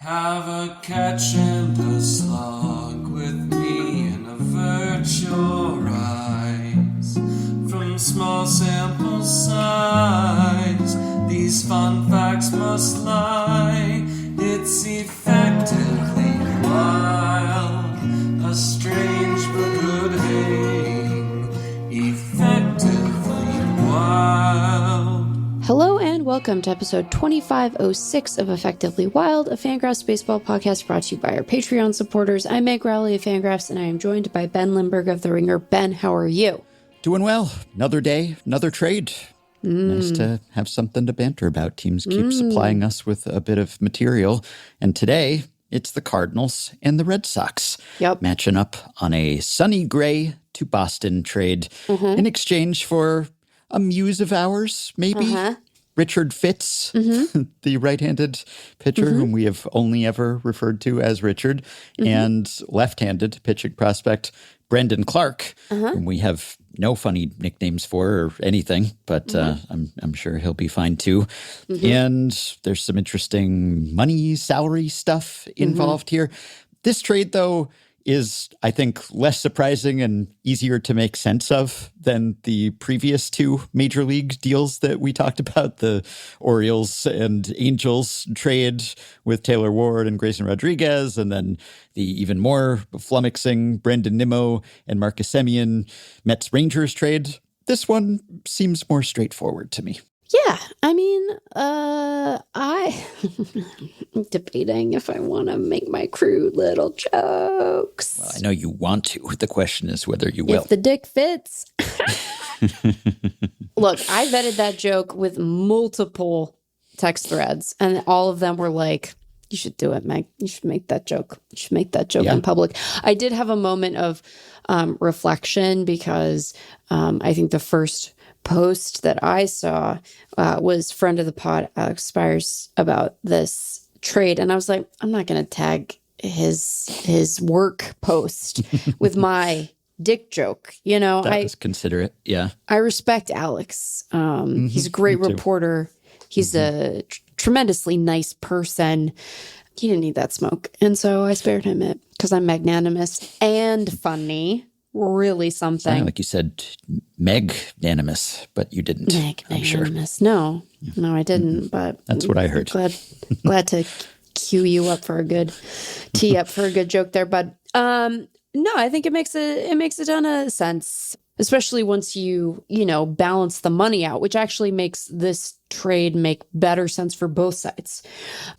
Have a catch and a slog with me in a virtual rise. From small sample size, these fun facts must lie. It's effectively wild, a strange but good hang. Effectively wild. Hello and welcome to episode 2506 of Effectively Wild, a FanGraphs baseball podcast brought to you by our Patreon supporters. I'm Meg Rowley of FanGraphs, and I am joined by Ben Lindbergh of The Ringer. Ben, how are you? Doing well. Another day, another trade. Nice to have something to banter about. Teams keep supplying us with a bit of material. And today, it's the Cardinals and the Red Sox matching up on a Sonny Gray to Boston trade in exchange for a muse of ours, maybe. Richard Fitz, the right-handed pitcher whom we have only ever referred to as Richard, and left-handed pitching prospect Brandon Clark, whom we have no funny nicknames for or anything, but I'm sure he'll be fine too. And there's some interesting money, salary stuff involved here. This trade, though, is, I think, less surprising and easier to make sense of than the previous two major league deals that we talked about, the Orioles and Angels trade with Taylor Ward and Grayson Rodriguez, and then the even more flummoxing Brandon Nimmo and Marcus Semien Mets-Rangers trade. This one seems more straightforward to me. Yeah, I mean, I'm debating if I want to make my crude little jokes. Well, I know you want to. The question is whether you will. If the dick fits. Look, I vetted that joke with multiple text threads, and all of them were like, you should do it, Meg. You should make that joke. You should make that joke in public. I did have a moment of reflection because I think the first post that I saw was friend of the pod, Alex Spires, about this trade. And I was like, I'm not going to tag his work post with my dick joke. You know, That was considerate. Yeah. I respect Alex. He's a great reporter. He's a tremendously nice person. He didn't need that smoke. And so I spared him it because I'm magnanimous and funny. Really something. Sounded like you said Meg-nanimous, but you didn't. Meg-nanimous. Sure. No, I didn't. But that's what I heard. Glad to cue you up for a good tee up for a good joke there. But no, I think it makes a ton of sense, especially once you balance the money out, which actually makes this trade make better sense for both sides,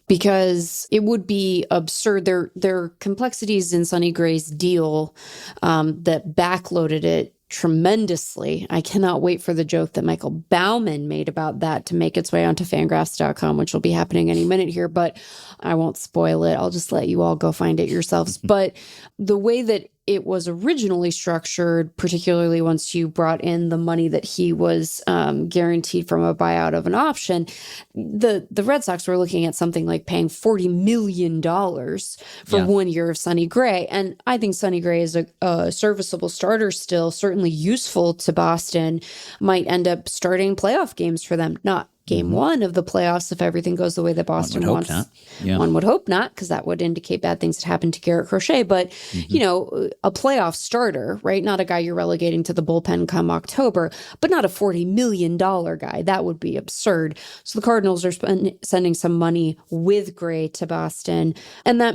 because it would be absurd. There are complexities in Sonny Gray's deal that backloaded it tremendously. I cannot wait for the joke that Michael Bauman made about that to make its way onto fangraphs.com, which will be happening any minute here, but I won't spoil it. I'll just let you all go find it yourselves. But the way that it was originally structured, particularly once you brought in the money that he was guaranteed from a buyout of an option, the Red Sox were looking at something like paying $40 million for 1 year of Sonny Gray. And I think Sonny Gray is a serviceable starter still, certainly useful to Boston, might end up starting playoff games for them. Not game one of the playoffs if everything goes the way that Boston wants. One would hope not, because that would indicate bad things had happened to Garrett Crochet. But, a playoff starter, right? Not a guy you're relegating to the bullpen come October, but not a $40 million guy. That would be absurd. So the Cardinals are sending some money with Gray to Boston. And that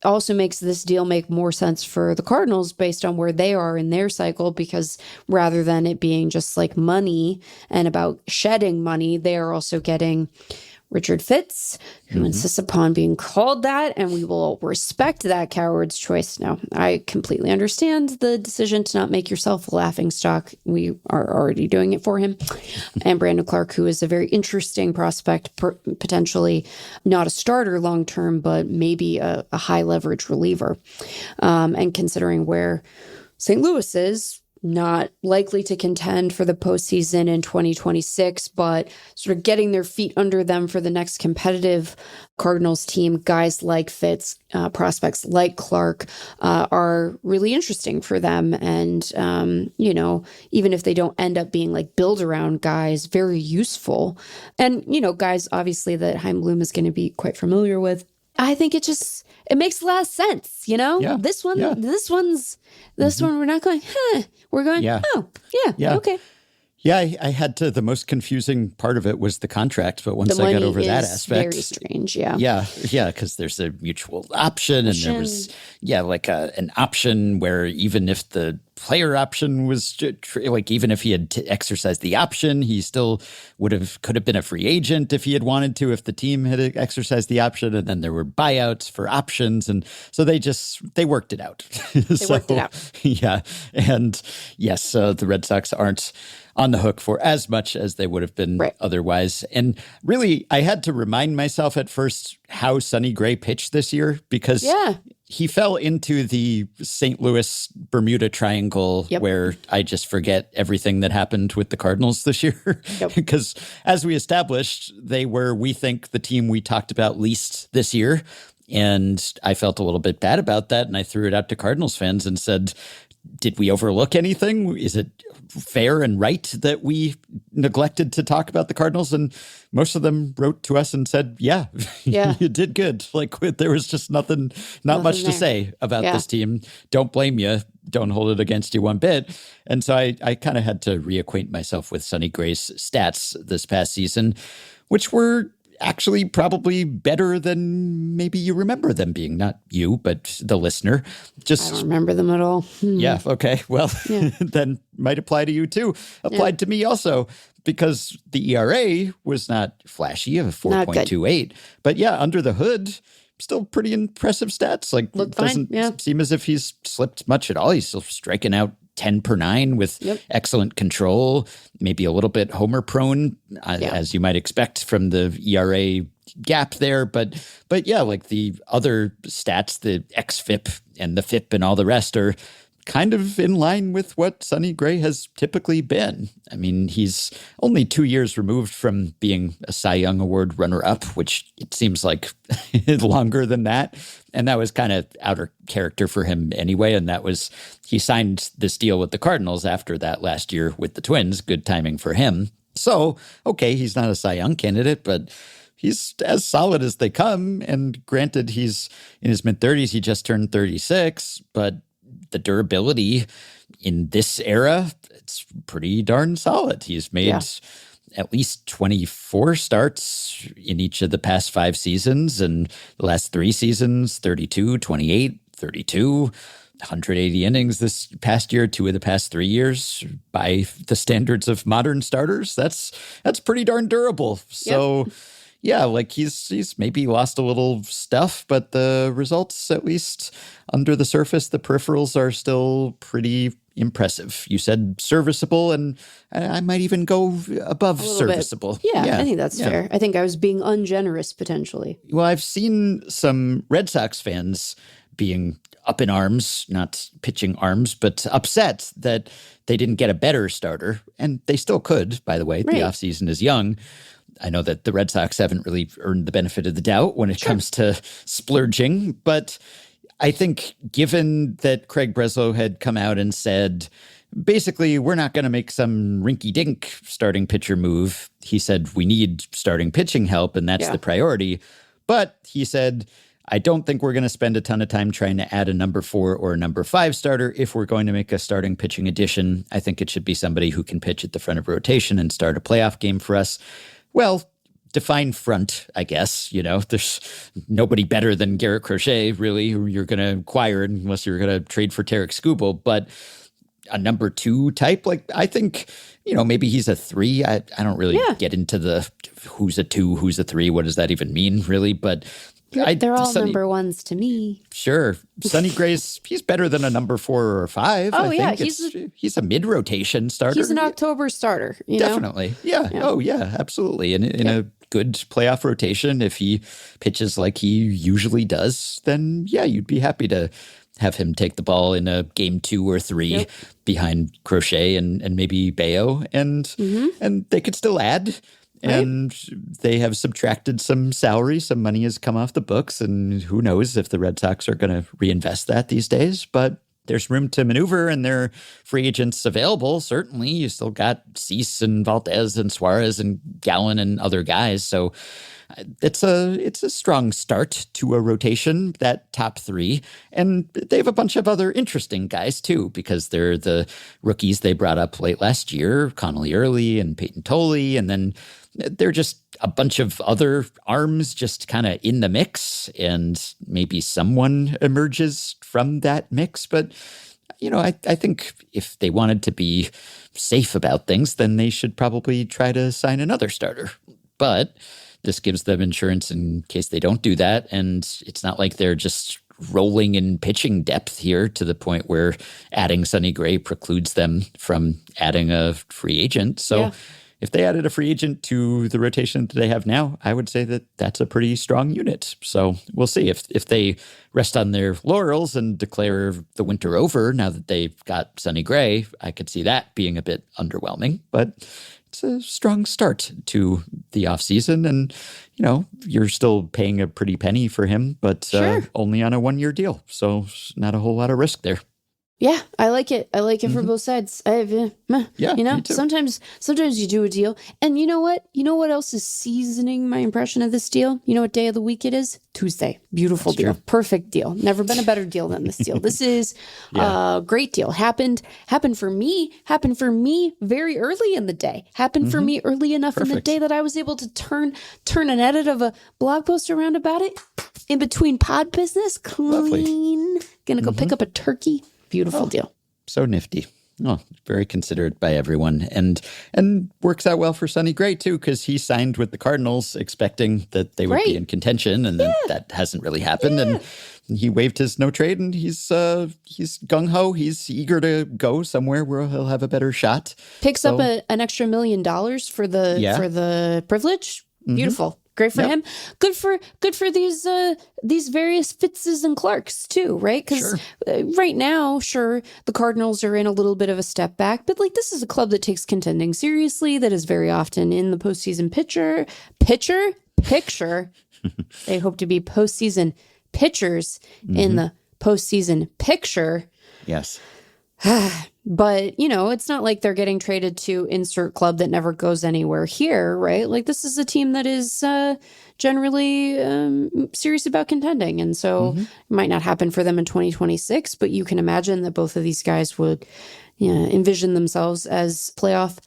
also makes this deal make more sense for the Cardinals based on where they are in their cycle, because rather than it being just like money and about shedding money, they are also getting Richard Fitz, who insists upon being called that, and we will respect that coward's choice. Now, I completely understand the decision to not make yourself a laughingstock. We are already doing it for him. And Brandon Clark, who is a very interesting prospect, potentially not a starter long-term, but maybe a high-leverage reliever. And considering where St. Louis is, not likely to contend for the postseason in 2026, but sort of getting their feet under them for the next competitive Cardinals team. Guys like Fitz, prospects like Clark are really interesting for them. And, even if they don't end up being like build-around guys, very useful. And, guys, obviously, that Chaim Bloom is going to be quite familiar with. I think it makes a lot of sense, you know? Yeah. This one Yeah. we're not going, we're going, Yeah. oh, yeah, okay. Yeah, I had to. The most confusing part of it was the contract, but once The I got money over that is aspect, very strange. Yeah. yeah, because there's a mutual option, and there was like an option where even if the player option was like, even if he had exercised the option, he still could have been a free agent if he had wanted to, if the team had exercised the option, and then there were buyouts for options, and so they worked it out. They worked it out. Yeah, and yes, the Red Sox aren't on the hook for as much as they would have been otherwise. And really, I had to remind myself at first how Sonny Gray pitched this year, because he fell into the St. Louis Bermuda Triangle where I just forget everything that happened with the Cardinals this year. Because as we established, they were, we think, the team we talked about least this year. And I felt a little bit bad about that. And I threw it out to Cardinals fans and said, did we overlook anything? Is it fair and right that we neglected to talk about the Cardinals? And most of them wrote to us and said, yeah, you did good. Like, there was just not much to say about this team. Don't blame you. Don't hold it against you one bit. And so I kind of had to reacquaint myself with Sonny Gray's stats this past season, which were actually probably better than maybe you remember them being. Not you, but the listener. I don't remember them at all. Yeah, okay. Well, then might apply to you too. Applied to me also, because the ERA was not flashy of 4.28. But yeah, under the hood, still pretty impressive stats. Like, it doesn't seem as if he's slipped much at all. He's still striking out 10 per 9 with excellent control, maybe a little bit homer prone, as you might expect from the ERA gap there. But yeah, like the other stats, the xFIP and the FIP and all the rest are kind of in line with what Sonny Gray has typically been. I mean, he's only 2 years removed from being a Cy Young Award runner-up, which it seems like longer than that. And that was kind of outer character for him anyway. And that was, he signed this deal with the Cardinals after that last year with the Twins. Good timing for him. So, okay, he's not a Cy Young candidate, but he's as solid as they come. And granted, he's in his mid-30s. He just turned 36, but the durability in this era, it's pretty darn solid. He's made at least 24 starts in each of the past 5 seasons, and the last 3 seasons, 32, 28, 32, 180 innings this past year, 2 of the past 3 years. By the standards of modern starters, that's pretty darn durable. So yeah, like he's maybe lost a little stuff, but the results, at least under the surface, the peripherals are still pretty impressive. You said serviceable, and I might even go above serviceable. Yeah, I think that's fair. I think I was being ungenerous potentially. Well, I've seen some Red Sox fans being up in arms, not pitching arms, but upset that they didn't get a better starter. And they still could, by the way. The offseason is young. I know that the Red Sox haven't really earned the benefit of the doubt when it comes to splurging, but I think given that Craig Breslow had come out and said, basically, we're not going to make some rinky-dink starting pitcher move. He said, we need starting pitching help, and that's the priority. But he said, I don't think we're going to spend a ton of time trying to add a number 4 or a number 5 starter. If we're going to make a starting pitching addition, I think it should be somebody who can pitch at the front of rotation and start a playoff game for us. Well, define front, I guess. You know, there's nobody better than Garrett Crochet, really, who you're going to acquire unless you're going to trade for Tarek Skubal. But a number 2 type, like, I think, you know, maybe he's a 3. I don't really get into the who's a 2, who's a 3. What does that even mean, really? But they're all number 1s to me. Sure. Sonny Gray's, he's better than a number 4 or 5. Oh, I think he's a mid-rotation starter. He's an October starter, you Definitely. know? Yeah. Oh, yeah, absolutely. And in a good playoff rotation, if he pitches like he usually does, then, yeah, you'd be happy to have him take the ball in a game 2 or 3 behind Crochet and maybe Bayo. And they could still add. And they have subtracted some salary. Some money has come off the books. And who knows if the Red Sox are going to reinvest that these days. But there's room to maneuver, and there are free agents available. Certainly, you still got Cease and Valdez and Suarez and Gallen and other guys. So it's a strong start to a rotation, that top three. And they have a bunch of other interesting guys, too, because they're the rookies they brought up late last year, Connolly Early and Peyton Tolley. And then they're just a bunch of other arms just kind of in the mix. And maybe someone emerges from that mix. But, I think if they wanted to be safe about things, then they should probably try to sign another starter. But this gives them insurance in case they don't do that. And it's not like they're just rolling in pitching depth here to the point where adding Sonny Gray precludes them from adding a free agent. So if they added a free agent to the rotation that they have now, I would say that that's a pretty strong unit. So we'll see if they rest on their laurels and declare the winter over now that they've got Sonny Gray. I could see that being a bit underwhelming, but it's a strong start to the offseason. And, you're still paying a pretty penny for him, but only on a 1-year deal. So not a whole lot of risk there. Yeah, I like it. I like it for both sides. Me too. Sometimes you do a deal. And you know what? You know what else is seasoning my impression of this deal? You know what day of the week it is? Tuesday. Beautiful deal. True. Perfect deal. Never been a better deal than this deal. This is a great deal. Happened for me very early in the day. Happened for me early enough in the day that I was able to turn an edit of a blog post around about it in between pod business. Clean. Lovely. Gonna go pick up a turkey. Beautiful deal. So nifty. Oh, very considered by everyone. And works out well for Sonny Gray, too, because he signed with the Cardinals expecting that they would be in contention, and then that hasn't really happened. And he waived his no trade, and he's gung-ho. He's eager to go somewhere where he'll have a better shot. Picks up an extra $1 million for the privilege. Beautiful. Great for him. Good for these various Fitzes and Clarks too, right? Because right now, the Cardinals are in a little bit of a step back, but this is a club that takes contending seriously. That is very often in the postseason picture. They hope to be postseason pitchers in the postseason picture. Yes. But, it's not like they're getting traded to insert club that never goes anywhere here, right? This is a team that is generally serious about contending. And so it might not happen for them in 2026, but you can imagine that both of these guys would envision themselves as playoff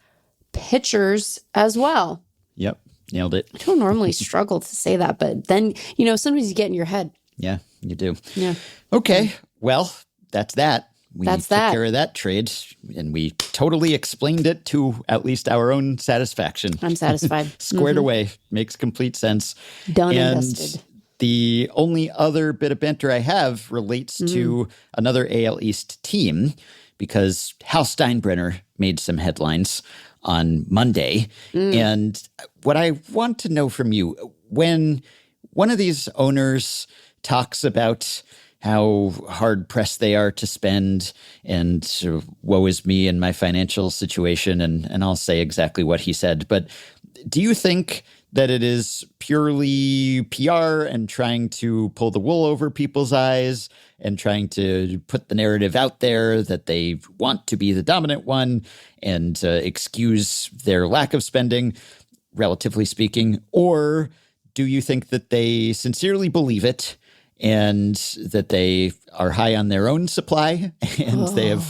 pitchers as well. Yep. Nailed it. I don't normally struggle to say that, but then, sometimes you get in your head. Yeah, you do. Yeah. Okay. Well, that's that. We took care of that trade, and we totally explained it to at least our own satisfaction. I'm satisfied. Squared away. Makes complete sense. Done and dusted. The only other bit of banter I have relates to another AL East team, because Hal Steinbrenner made some headlines on Monday. And what I want to know from you, when one of these owners talks about how hard-pressed they are to spend, and woe is me and my financial situation, and I'll say exactly what he said. But do you think that it is purely PR and trying to pull the wool over people's eyes and trying to put the narrative out there that they want to be the dominant one and excuse their lack of spending, relatively speaking? Or do you think that they sincerely believe it and that they are high on their own supply and they have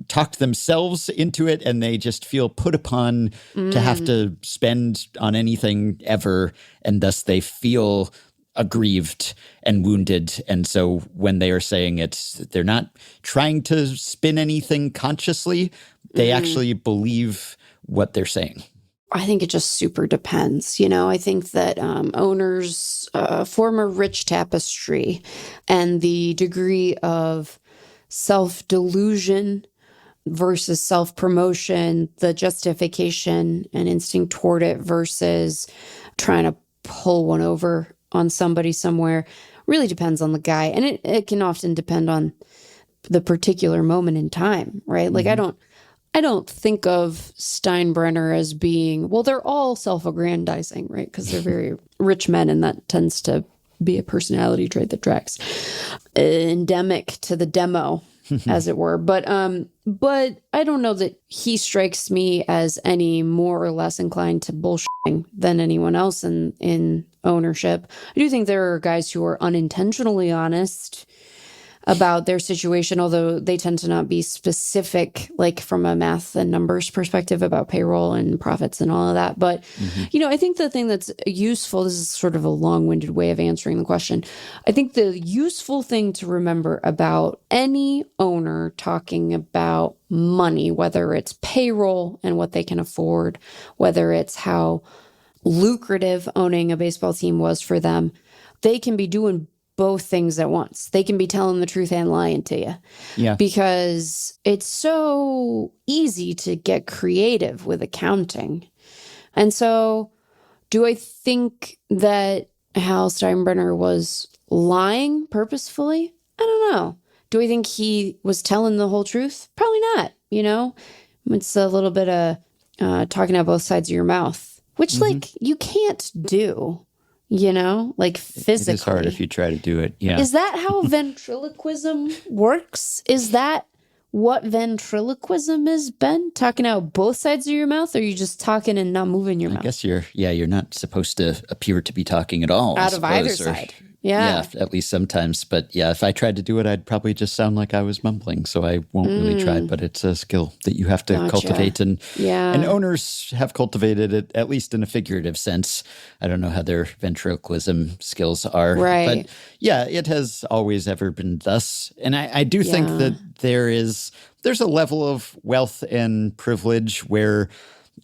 talked themselves into it and they just feel put upon to have to spend on anything ever, and thus they feel aggrieved and wounded? And so when they are saying it, they're not trying to spin anything consciously. They actually believe what they're saying. I think it just super depends. I think that owners form a rich tapestry, and the degree of self-delusion versus self-promotion, the justification and instinct toward it versus trying to pull one over on somebody somewhere really depends on the guy. And it can often depend on the particular moment in time, right? I don't think of Steinbrenner as being, well, they're all self-aggrandizing, right? Because they're very rich men, and that tends to be a personality trait that tracks. Endemic to the demo as it were. But I don't know that he strikes me as any more or less inclined to bullshitting than anyone else in ownership. I do think there are guys who are unintentionally honest about their situation, although they tend to not be specific, like from a math and numbers perspective about payroll and profits and all of that. But, I think the thing that's useful, this is sort of a long-winded way of answering the question. I think the useful thing to remember about any owner talking about money, whether it's payroll and what they can afford, whether it's how lucrative owning a baseball team was for them, they can be doing both things at once. They can be telling the truth and lying to you. Yeah. Because it's so easy to get creative with accounting. And so do I think that Hal Steinbrenner was lying purposefully? I don't know. Do I think he was telling the whole truth? Probably not. It's a little bit of talking out both sides of your mouth, which like you can't do. Like physically. It is hard if you try to do it. Yeah. Is that how ventriloquism works? Is that what ventriloquism is, Ben? Talking out both sides of your mouth, or are you just talking and not moving your mouth? I guess you're not supposed to appear to be talking at all. Out of either side. Yeah. At least sometimes. But yeah, if I tried to do it, I'd probably just sound like I was mumbling. So I won't really try. But it's a skill that you have to cultivate. And owners have cultivated it, at least in a figurative sense. I don't know how their ventriloquism skills are. Right. But yeah, it has always ever been thus. And I do think that there's a level of wealth and privilege where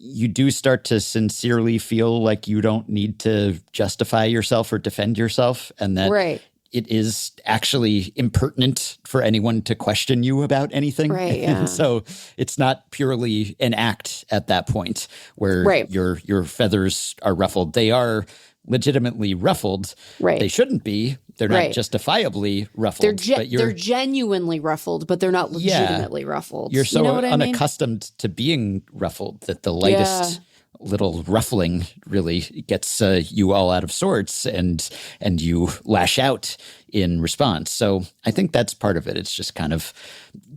you do start to sincerely feel like you don't need to justify yourself or defend yourself, and that it is actually impertinent for anyone to question you about anything. Right, yeah. And so it's not purely an act at that point where your feathers are ruffled. They are legitimately ruffled. Right. They shouldn't be. They're not justifiably ruffled. They're genuinely ruffled, but they're not legitimately ruffled. You're so I mean? unaccustomed to being ruffled that the lightest little ruffling really gets you all out of sorts, and you lash out in response. So I think that's part of it. It's just kind of,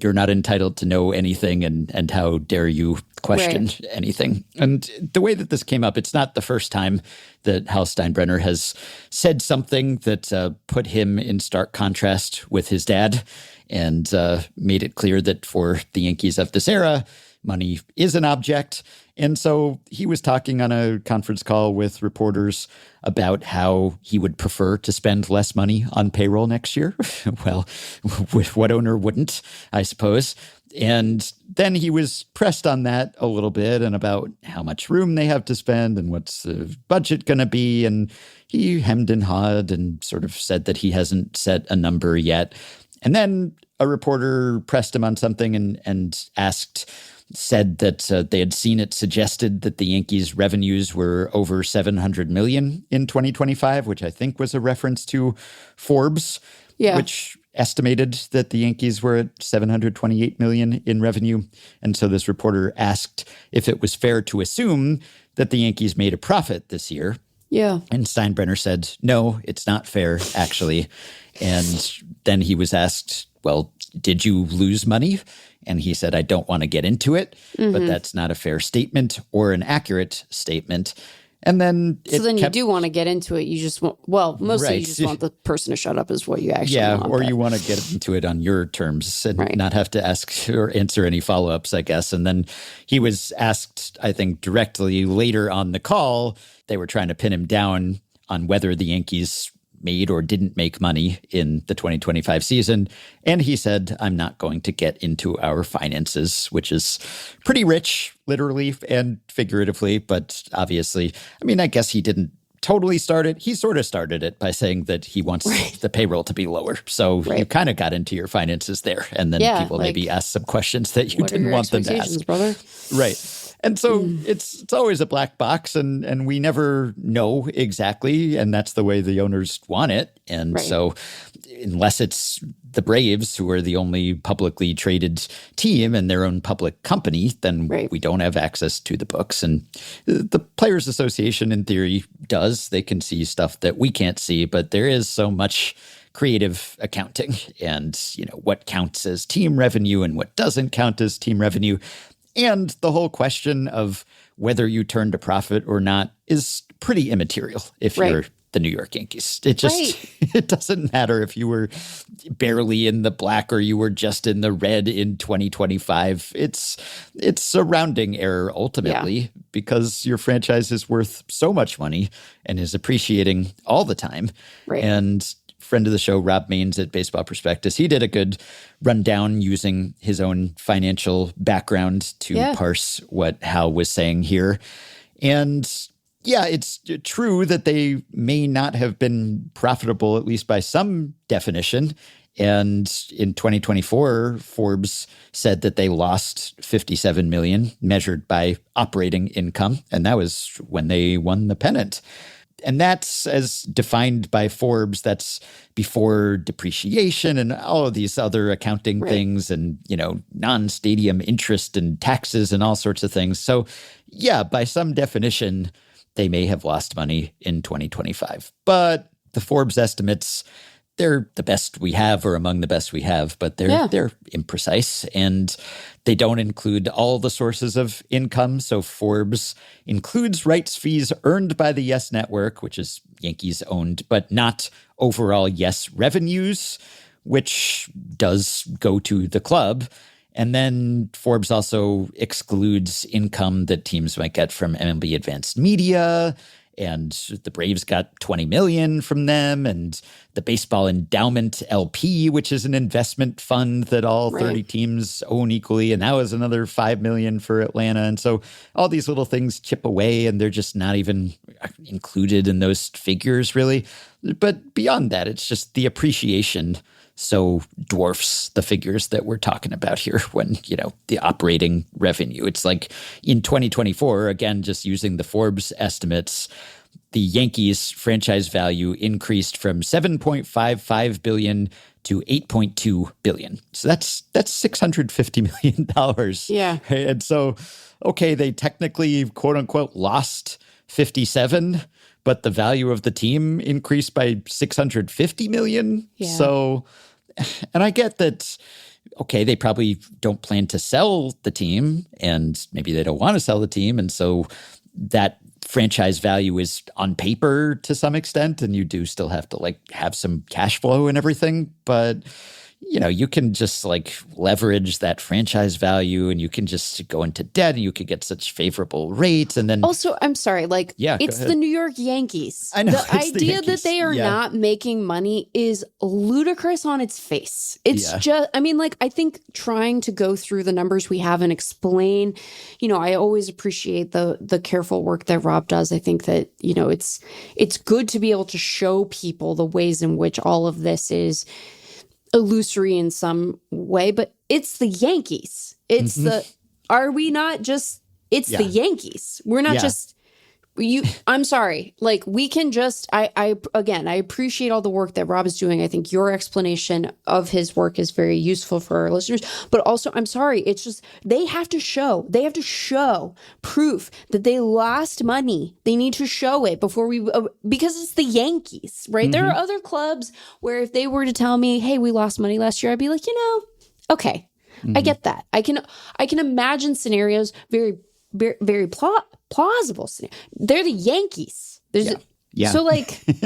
you're not entitled to know anything, and how dare you question anything. And the way that this came up, it's not the first time that Hal Steinbrenner has said something that put him in stark contrast with his dad, and made it clear that for the Yankees of this era, money is an object. And so he was talking on a conference call with reporters about how he would prefer to spend less money on payroll next year. Well, what owner wouldn't, I suppose? And then he was pressed on that a little bit, and about how much room they have to spend and what's the budget going to be. And he hemmed and hawed and sort of said that he hasn't set a number yet. And then a reporter pressed him on something and said that they had seen it suggested that the Yankees' revenues were over $700 million in 2025, which I think was a reference to Forbes, which estimated that the Yankees were at $728 million in revenue. And so this reporter asked if it was fair to assume that the Yankees made a profit this year. Yeah. And Steinbrenner said, no, it's not fair, actually. And then he was asked, well, did you lose money? And he said, I don't want to get into it, but that's not a fair statement or an accurate statement. And then you do want to get into it. You just want, mostly you just want the person to shut up is what you actually want. Or you want to get into it on your terms and not have to ask or answer any follow-ups, I guess. And then he was asked, I think, directly later on the call, they were trying to pin him down on whether the Yankees made or didn't make money in the 2025 season. And he said, I'm not going to get into our finances, which is pretty rich, literally and figuratively. But obviously, I mean, I guess he didn't totally start it. He sort of started it by saying that he wants the payroll to be lower. So you kind of got into your finances there. And then people maybe asked some questions that you didn't want them to ask. Brother? Right. And so it's always a black box, and we never know exactly, and that's the way the owners want it. And so unless it's the Braves, who are the only publicly traded team and their own public company, then we don't have access to the books. And the Players Association, in theory, does. They can see stuff that we can't see, but there is so much creative accounting and, what counts as team revenue and what doesn't count as team revenue. And the whole question of whether you turned a profit or not is pretty immaterial if you're the New York Yankees. It just, it doesn't matter if you were barely in the black or you were just in the red in 2025. It's a rounding error ultimately because your franchise is worth so much money and is appreciating all the time. Right. And friend of the show, Rob Maines at Baseball Prospectus, he did a good rundown using his own financial background to parse what Hal was saying here. And yeah, it's true that they may not have been profitable, at least by some definition. And in 2024, Forbes said that they lost $57 million measured by operating income. And that was when they won the pennant. And that's, as defined by Forbes, that's before depreciation and all of these other accounting things and, non-stadium interest and taxes and all sorts of things. So yeah, by some definition, they may have lost money in 2025. But the Forbes estimates, they're the best we have or among the best we have, but they're imprecise and they don't include all the sources of income. So Forbes includes rights fees earned by the Yes Network, which is Yankees owned, but not overall Yes revenues, which does go to the club. And then Forbes also excludes income that teams might get from MLB Advanced Media, and the Braves got $20 million from them, and the Baseball Endowment LP, which is an investment fund that all 30 teams own equally, and that was another $5 million for Atlanta. And so all these little things chip away, and they're just not even included in those figures, really. But beyond that, it's just the appreciation so dwarfs the figures that we're talking about here when, the operating revenue. It's like in 2024, again, just using the Forbes estimates, the Yankees franchise value increased from $7.55 billion to $8.2 billion. So that's $650 million. Yeah. Right? And so, okay, they technically, quote unquote, lost 57, but the value of the team increased by $650 million. Yeah. So, and I get that, okay, they probably don't plan to sell the team and maybe they don't want to sell the team. And so that franchise value is on paper to some extent, and you do still have to have some cash flow and everything. But you can just leverage that franchise value and you can just go into debt and you could get such favorable rates. And then also, I'm sorry, it's the New York Yankees. I know. The idea that they are not making money is ludicrous on its face. It's just, I think trying to go through the numbers we have and explain, I always appreciate the careful work that Rob does. I think that, it's good to be able to show people the ways in which all of this is illusory in some way, but it's the Yankees. It's are we not just, it's the Yankees. We're not just, I'm sorry. We can just, I appreciate all the work that Rob is doing. I think your explanation of his work is very useful for our listeners, but also, I'm sorry. It's just, they have to show proof that they lost money. They need to show it before because it's the Yankees, right? There are other clubs where if they were to tell me, hey, we lost money last year, I'd be like, okay, I get that. I can imagine scenarios very, very plausible. They're the Yankees. So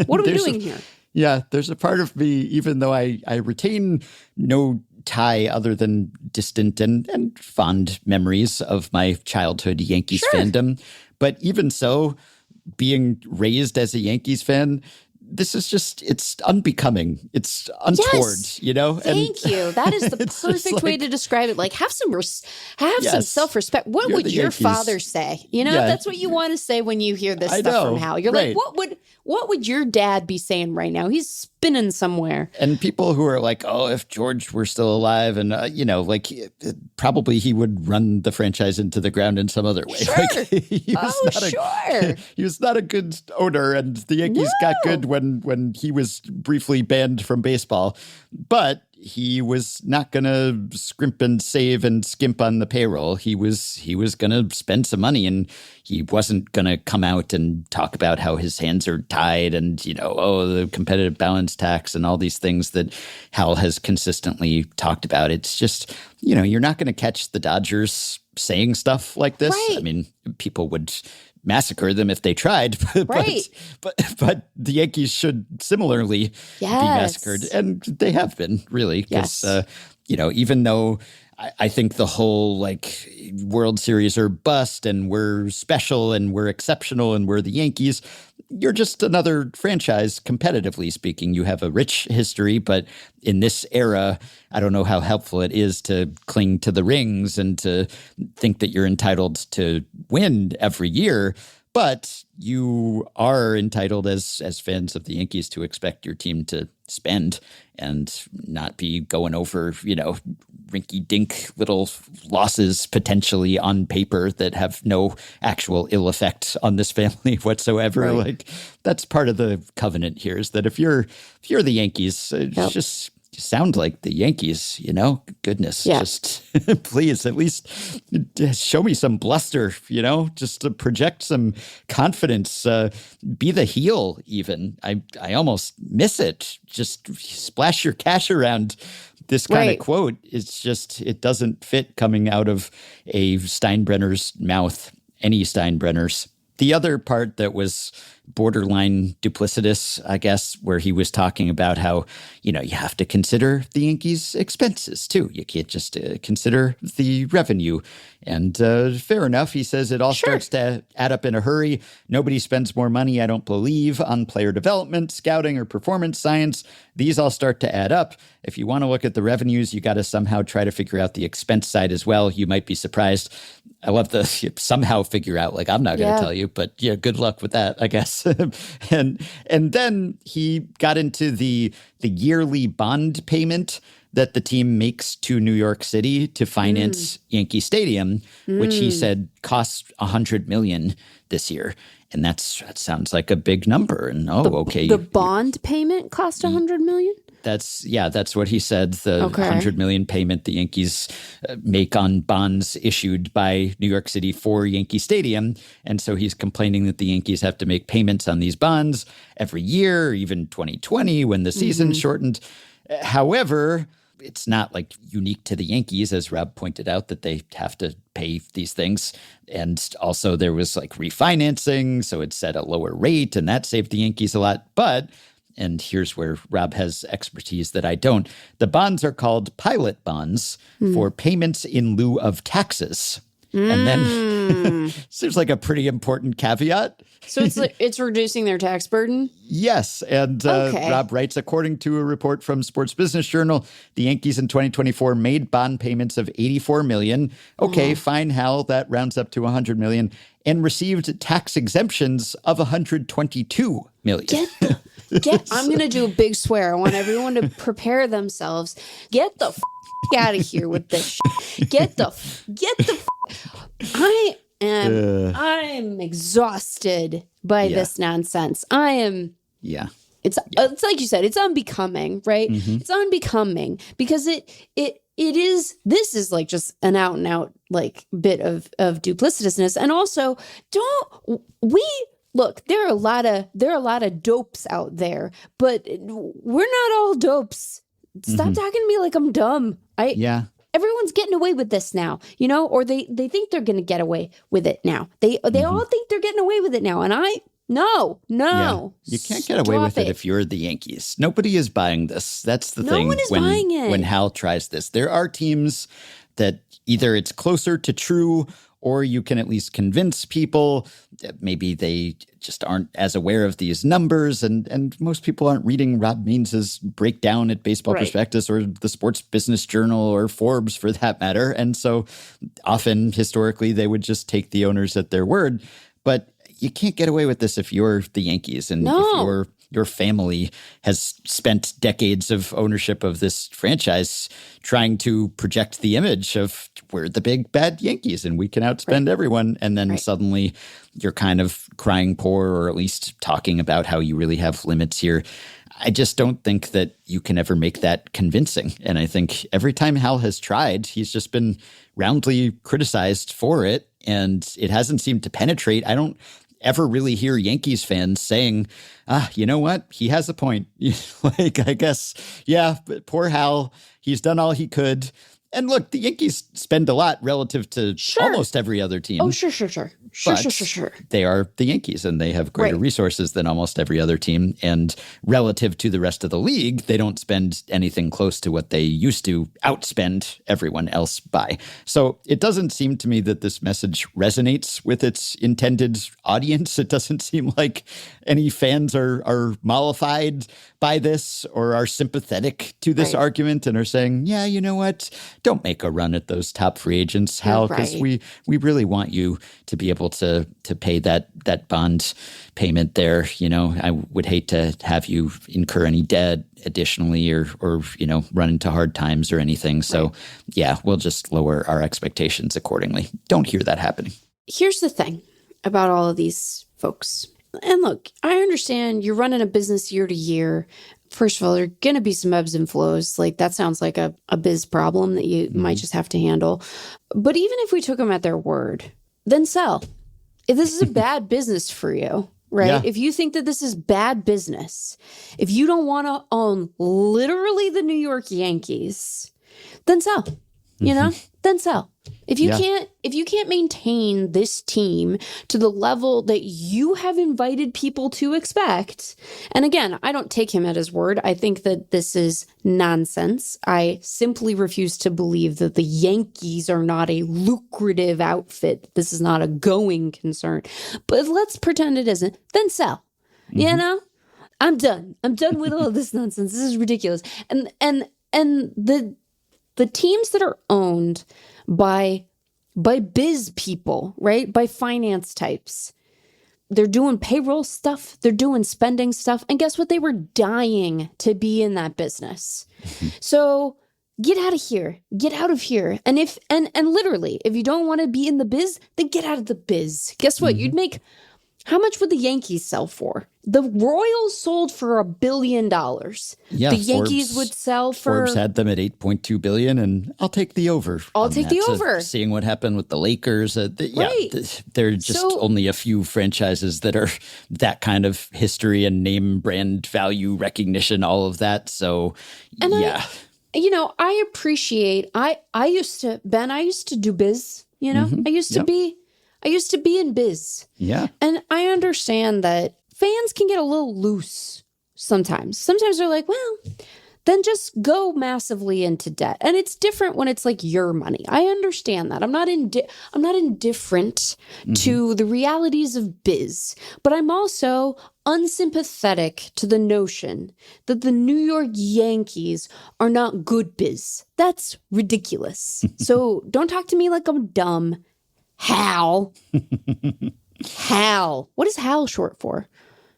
what are we doing here? Yeah, there's a part of me, even though I retain no tie other than distant and fond memories of my childhood Yankees fandom. But even so, being raised as a Yankees fan, this is just, it's unbecoming. It's untoward, Thank you. That is the perfect way to describe it. Have some some self-respect. What would your father say? That's what you want to say when you hear this stuff from Hal. You're like, what would your dad be saying right now? He's spinning somewhere. And people who are like, oh, if George were still alive and, probably he would run the franchise into the ground in some other way. Sure. He was not a good owner, and the Yankees got good when he was briefly banned from baseball. But, he was not going to scrimp and save and skimp on the payroll. He was going to spend some money, and he wasn't going to come out and talk about how his hands are tied and, the competitive balance tax and all these things that Hal has consistently talked about. It's just, you're not going to catch the Dodgers saying stuff like this. Right. I mean, people would massacre them if they tried, Right. but the Yankees should similarly be massacred, and they have been, really, because even though I think the whole World Series are bust and we're special and we're exceptional and we're the Yankees, you're just another franchise, competitively speaking. You have a rich history, but in this era, I don't know how helpful it is to cling to the rings and to think that you're entitled to win every year. But you are entitled as fans of the Yankees to expect your team to spend and not be going over, rinky-dink little losses potentially on paper that have no actual ill effect on this family whatsoever. Right. That's part of the covenant here, is that if you're the Yankees, just sound like the Yankees, goodness, just please at least show me some bluster, just to project some confidence, be the heel even. I almost miss it. Just splash your cash around. This kind of quote is just, it doesn't fit coming out of a Steinbrenner's mouth, any Steinbrenner's. The other part that was borderline duplicitous, I guess, where he was talking about how, you have to consider the Yankees' expenses too. You can't just consider the revenue. And fair enough. He says it all starts to add up in a hurry. Nobody spends more money, I don't believe, on player development, scouting, or performance science. These all start to add up. If you want to look at the revenues, you got to somehow try to figure out the expense side as well. You might be surprised. I love the somehow figure out, I'm not going to tell you, but good luck with that, I guess. and then he got into the yearly bond payment that the team makes to New York City to finance Yankee Stadium, which he said costs $100 million this year. And that sounds like a big number. And okay. The bond payment cost $100 million? That's what he said. The $100 million payment the Yankees make on bonds issued by New York City for Yankee Stadium. And so he's complaining that the Yankees have to make payments on these bonds every year, even 2020 when the season shortened. However, it's not unique to the Yankees, as Rob pointed out, that they have to pay these things. And also there was refinancing, so it's at a lower rate, and that saved the Yankees a lot. But, and here's where Rob has expertise that I don't, the bonds are called pilot bonds for payments in lieu of taxes. And then seems like a pretty important caveat. So it's reducing their tax burden? Yes. And Rob writes, according to a report from Sports Business Journal, the Yankees in 2024 made bond payments of $84 million. Okay, fine, Hal, that rounds up to $100 million. And received tax exemptions of $122 million. I'm going to do a big swear. I want everyone to prepare themselves. Get the out of here with this shit. I am exhausted by this nonsense. I am. Yeah. It's like you said, it's unbecoming, right? It's unbecoming because this is just an out and out bit of duplicitousness. And also look, there are a lot of dopes out there, but we're not all dopes. Stop talking to me like I'm dumb. Everyone's getting away with this now, or they think they're going to get away with it now. They all think they're getting away with it now. And no. Yeah. You can't get away with it if you're the Yankees. Nobody is buying this. That's the thing. No one is buying it. When Hal tries this, there are teams that either it's closer to true or you can at least convince people that maybe they just aren't as aware of these numbers. And most people aren't reading Rob Means's breakdown at Baseball Prospectus or the Sports Business Journal or Forbes for that matter. And so often, historically, they would just take the owners at their word. But you can't get away with this if you're the Yankees and if your family has spent decades of ownership of this franchise trying to project the image of we're the big bad Yankees and we can outspend everyone. And then suddenly you're kind of crying poor or at least talking about how you really have limits here. I just don't think that you can ever make that convincing. And I think every time Hal has tried, he's just been roundly criticized for it, and it hasn't seemed to penetrate. I don't ever really hear Yankees fans saying, you know what? He has a point. Like, I guess, yeah, but poor Hal, he's done all he could. And look, the Yankees spend a lot relative to almost every other team. Oh, sure. They are the Yankees, and they have greater resources than almost every other team. And relative to the rest of the league, they don't spend anything close to what they used to outspend everyone else by. So it doesn't seem to me that this message resonates with its intended audience. It doesn't seem like any fans are mollified by this or are sympathetic to this argument and are saying, yeah, you know what? Don't make a run at those top free agents, Hal, because we really want you to be able to pay that bond payment there. You know, I would hate to have you incur any debt additionally or you know, run into hard times or anything. So yeah, we'll just lower our expectations accordingly. Don't hear that happening. Here's the thing about all of these folks. And look, I understand you're running a business year to year. First of all, there are going to be some ebbs and flows. Like, that sounds like a biz problem that you might just have to handle. But even if we took them at their word, then sell. If this is a bad business for you, right? Yeah. If you think that this is bad business, if you don't want to own literally the New York Yankees, then sell. You know, then sell. If you can't maintain this team to the level that you have invited people to expect, and again, I don't take him at his word. I think that this is nonsense. I simply refuse to believe that the Yankees are not a lucrative outfit. This is not a going concern. But let's pretend it isn't. Then sell. You know, I'm done. I'm done with all this nonsense. This is ridiculous. And the teams that are owned by biz people, right? By finance types. They're doing payroll stuff. They're doing spending stuff. And guess what? They were dying to be in that business. So get out of here. Get out of here. And literally, if you don't want to be in the biz, then get out of the biz. Guess what? You'd make, how much would the Yankees sell for? The Royals sold for $1 billion. Yeah, the Yankees would sell for. Forbes had them at $8.2 billion, and I'll take the over. I'll take the over. Seeing what happened with the Lakers, there are just only a few franchises that are that kind of history and name brand value recognition, all of that. So, yeah. I appreciate. I used to do biz. You know, I used to be in biz. Yeah. And I understand that fans can get a little loose sometimes. Sometimes they're like, well, then just go massively into debt. And it's different when it's like your money. I understand that. I'm not indifferent to the realities of biz, but I'm also unsympathetic to the notion that the New York Yankees are not good biz. That's ridiculous. So don't talk to me like I'm dumb. Hal. Hal. What is Hal short for?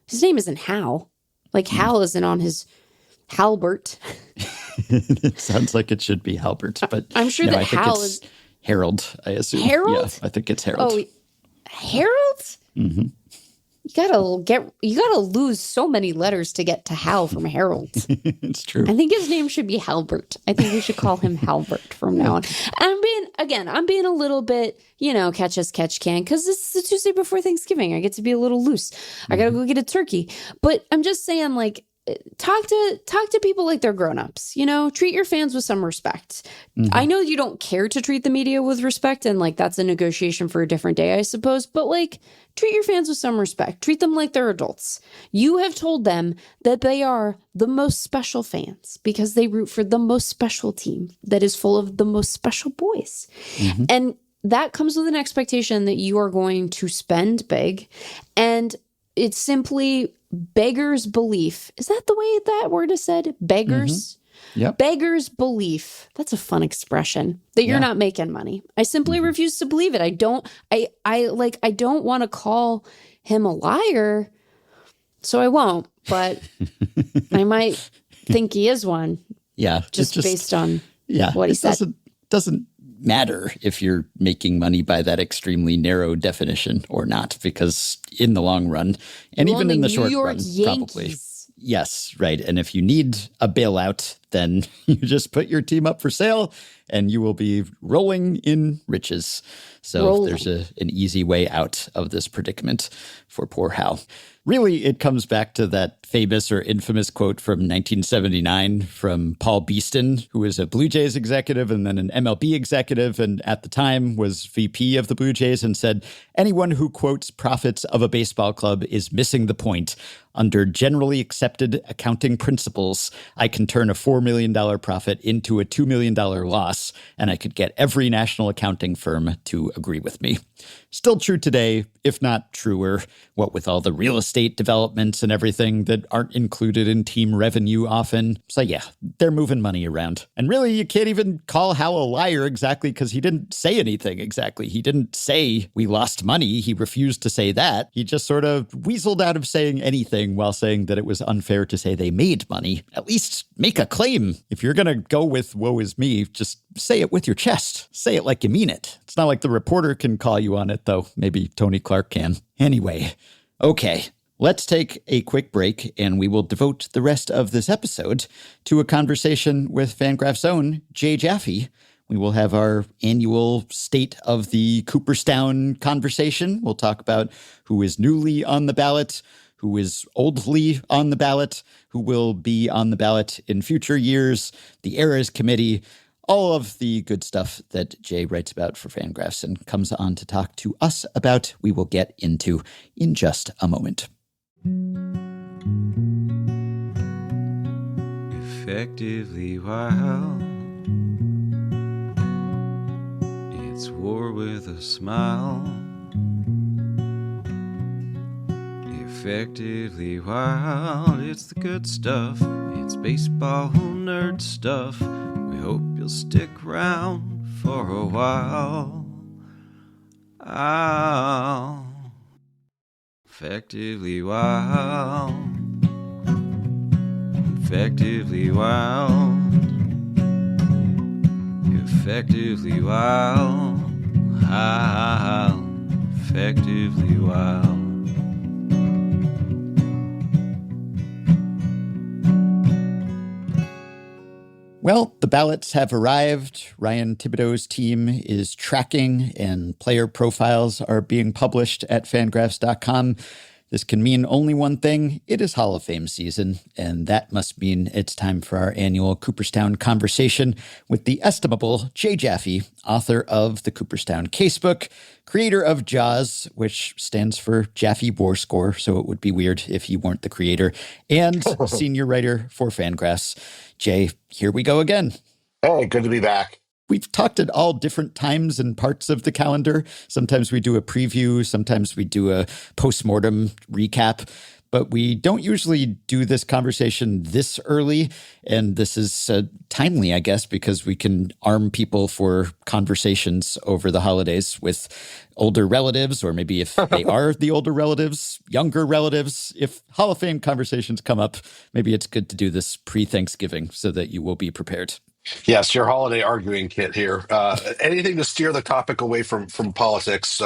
His name isn't Hal. Like, Hal isn't on his Halbert. It sounds like it should be Halbert, but I'm sure that Hal is Harold, I assume. Harold? Yeah, I think it's Harold. Oh, Harold? Mm-hmm. You gotta lose so many letters to get to Hal from Harold. It's true. I think his name should be Halbert. I think we should call him Halbert from now on. And I'm being a little bit, catch as catch can, because this is the Tuesday before Thanksgiving. I get to be a little loose. I gotta go get a turkey. But I'm just saying, like, talk to people like they're grown-ups. Treat your fans with some respect. I know you don't care to treat the media with respect, and like that's a negotiation for a different day, I suppose, but like, treat your fans with some respect. Treat them like they're adults. You have told them that they are the most special fans because they root for the most special team that is full of the most special boys. And that comes with an expectation that you are going to spend big, and it's simply beggars belief. Is that the way that word is said? Beggars? Yep. Beggars belief. That's a fun expression. That you're not making money. I simply refuse to believe it. I don't want to call him a liar, so I won't, but I might think he is one. Yeah. Just based on what he said. Doesn't matter if you're making money by that extremely narrow definition or not, because in the long run, and even in the short run, probably. Yes, right. And if you need a bailout, then you just put your team up for sale and you will be rolling in riches. So there's an easy way out of this predicament for poor Hal. Really, it comes back to that famous or infamous quote from 1979 from Paul Beeston, who was a Blue Jays executive and then an MLB executive, and at the time was VP of the Blue Jays, and said, anyone who quotes profits of a baseball club is missing the point. Under generally accepted accounting principles, I can turn a $4 million profit into a $2 million loss, and I could get every national accounting firm to agree with me. Still true today, if not truer, what with all the real estate developments and everything that aren't included in team revenue often. So yeah, they're moving money around. And really, you can't even call Hal a liar exactly because he didn't say anything exactly. He didn't say we lost money. He refused to say that. He just sort of weaseled out of saying anything while saying that it was unfair to say they made money. At least make a claim. If you're going to go with woe is me, just say it with your chest. Say it like you mean it. It's not like the reporter can call you on it, though. Maybe Tony Clark can. Anyway, okay. Let's take a quick break, and we will devote the rest of this episode to a conversation with FanGraphs' own Jay Jaffe. We will have our annual State of the Cooperstown conversation. We'll talk about who is newly on the ballot, who is oldly on the ballot, who will be on the ballot in future years, the Eras Committee, all of the good stuff that Jay writes about for FanGraphs and comes on to talk to us about, we will get into in just a moment. Effectively wild, it's war with a smile. Effectively wild, it's the good stuff. It's baseball nerd stuff. We hope you'll stick around for a while. Oh, effectively wild. Effectively wild. Effectively wild. Effectively wild. Well, the ballots have arrived. Ryan Thibodeau's team is tracking, and player profiles are being published at fangraphs.com. This can mean only one thing. It is Hall of Fame season, and that must mean it's time for our annual Cooperstown conversation with the estimable Jay Jaffe, author of the Cooperstown Casebook, creator of JAWS, which stands for Jaffe War Score, so it would be weird if he weren't the creator, and senior writer for FanGraphs. Jay, here we go again. Hey, good to be back. We've talked at all different times and parts of the calendar. Sometimes we do a preview, sometimes we do a postmortem recap, but we don't usually do this conversation this early. And this is timely, I guess, because we can arm people for conversations over the holidays with older relatives, or maybe if they are the older relatives, younger relatives. If Hall of Fame conversations come up, maybe it's good to do this pre-Thanksgiving so that you will be prepared. Yes, your holiday arguing kit here. Anything to steer the topic away from politics,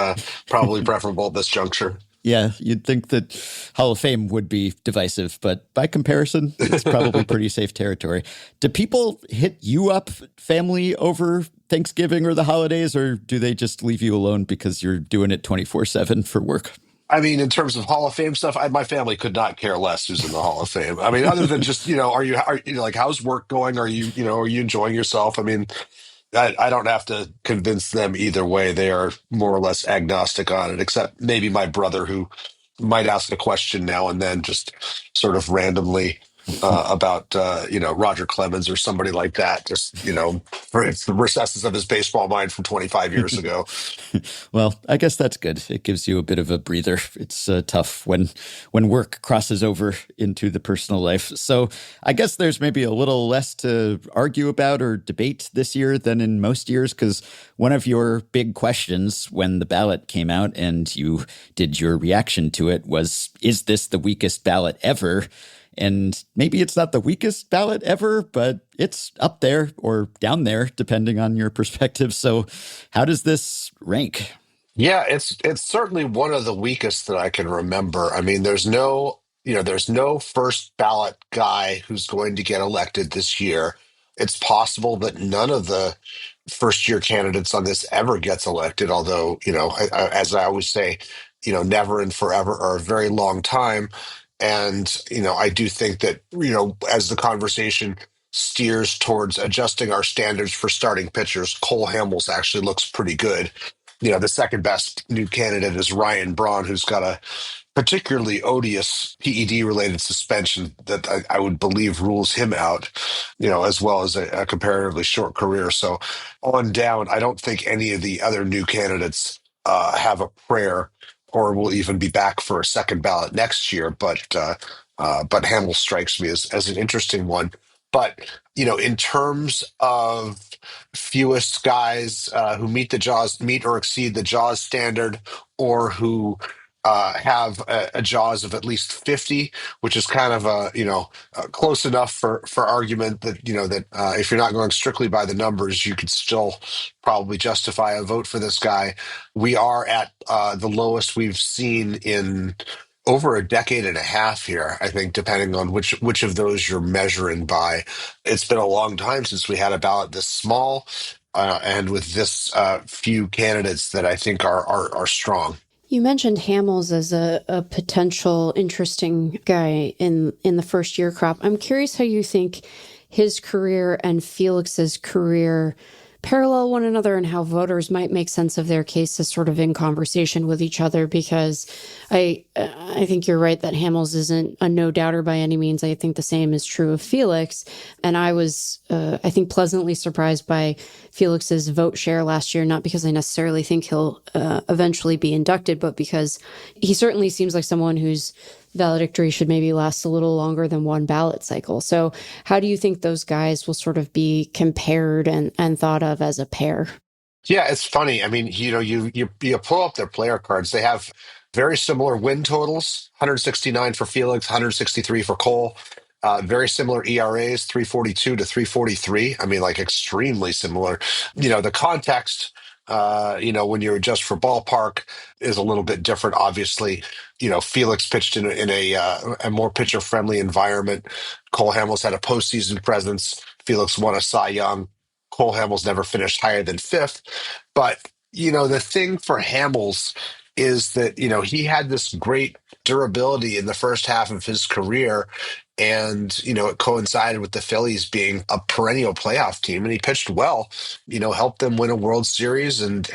probably preferable at this juncture. Yeah, you'd think that Hall of Fame would be divisive, but by comparison, it's probably pretty safe territory. Do people hit you up, family, over Thanksgiving or the holidays, or do they just leave you alone because you're doing it 24/7 for work? I mean, in terms of Hall of Fame stuff, my family could not care less who's in the Hall of Fame. I mean, other than just, are you like, how's work going? Are you enjoying yourself? I mean, I don't have to convince them either way. They are more or less agnostic on it, except maybe my brother, who might ask a question now and then, just sort of randomly about Roger Clemens or somebody like that. Just for the recesses of his baseball mind from 25 years ago. Well, I guess that's good. It gives you a bit of a breather. It's tough when work crosses over into the personal life. So I guess there's maybe a little less to argue about or debate this year than in most years, because one of your big questions when the ballot came out and you did your reaction to it was, is this the weakest ballot ever? And maybe it's not the weakest ballot ever, but it's up there or down there, depending on your perspective. So how does this rank? Yeah, it's certainly one of the weakest that I can remember. I mean, there's no there's no first ballot guy who's going to get elected this year. It's possible that none of the first year candidates on this ever gets elected, although, as I always say, never and forever are a very long time. And, I do think that, as the conversation steers towards adjusting our standards for starting pitchers, Cole Hamels actually looks pretty good. The second best new candidate is Ryan Braun, who's got a particularly odious PED related suspension that I would believe rules him out, as well as a comparatively short career. So on down, I don't think any of the other new candidates have a prayer or will even be back for a second ballot next year. But Hamill strikes me as an interesting one. But in terms of fewest guys who meet or exceed the Jaws standard, or who have a Jaws of at least 50, which is kind of close enough for argument that if you're not going strictly by the numbers, you could still probably justify a vote for this guy. We are at the lowest we've seen in over a decade and a half here, I think, depending on which of those you're measuring by. It's been a long time since we had a ballot this small, and with this few candidates that I think are strong. You mentioned Hamels as a potential interesting guy in the first year crop. I'm curious how you think his career and Felix's career parallel one another, and how voters might make sense of their cases sort of in conversation with each other, because I think you're right that Hamels isn't a no-doubter by any means. I think the same is true of Felix. And I was, I think, pleasantly surprised by Felix's vote share last year, not because I necessarily think he'll eventually be inducted, but because he certainly seems like someone whose valedictory should maybe last a little longer than one ballot cycle. So how do you think those guys will sort of be compared and thought of as a pair? Yeah, it's funny. I mean, you pull up their player cards. They have very similar win totals: 169 for Felix, 163 for Cole. Very similar ERAs, 342 to 343. I mean, like extremely similar. The context, when you adjust for ballpark, is a little bit different. Obviously, Felix pitched in a more pitcher friendly environment. Cole Hamels had a postseason presence. Felix won a Cy Young. Cole Hamels never finished higher than fifth. But, the thing for Hamels is that, he had this great durability in the first half of his career. And, it coincided with the Phillies being a perennial playoff team, and he pitched well, helped them win a World Series, and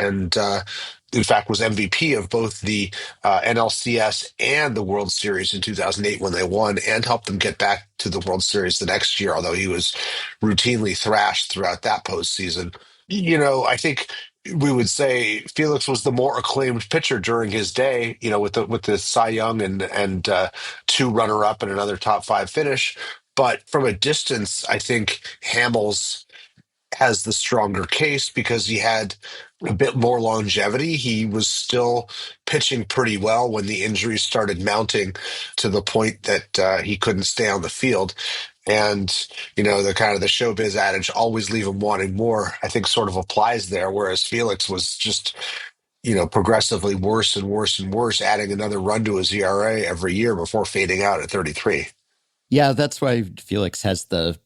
in fact was MVP of both the NLCS and the World Series in 2008 when they won, and helped them get back to the World Series the next year, although he was routinely thrashed throughout that postseason. I think we would say Felix was the more acclaimed pitcher during his day, with the Cy Young and two runner-up and another top five finish. But from a distance, I think Hamels has the stronger case because he had a bit more longevity. He was still pitching pretty well when the injuries started mounting to the point that he couldn't stay on the field. And, the kind of the showbiz adage, always leave him wanting more, I think sort of applies there. Whereas Felix was just, progressively worse and worse and worse, adding another run to his ERA every year before fading out at 33. Yeah, that's why Felix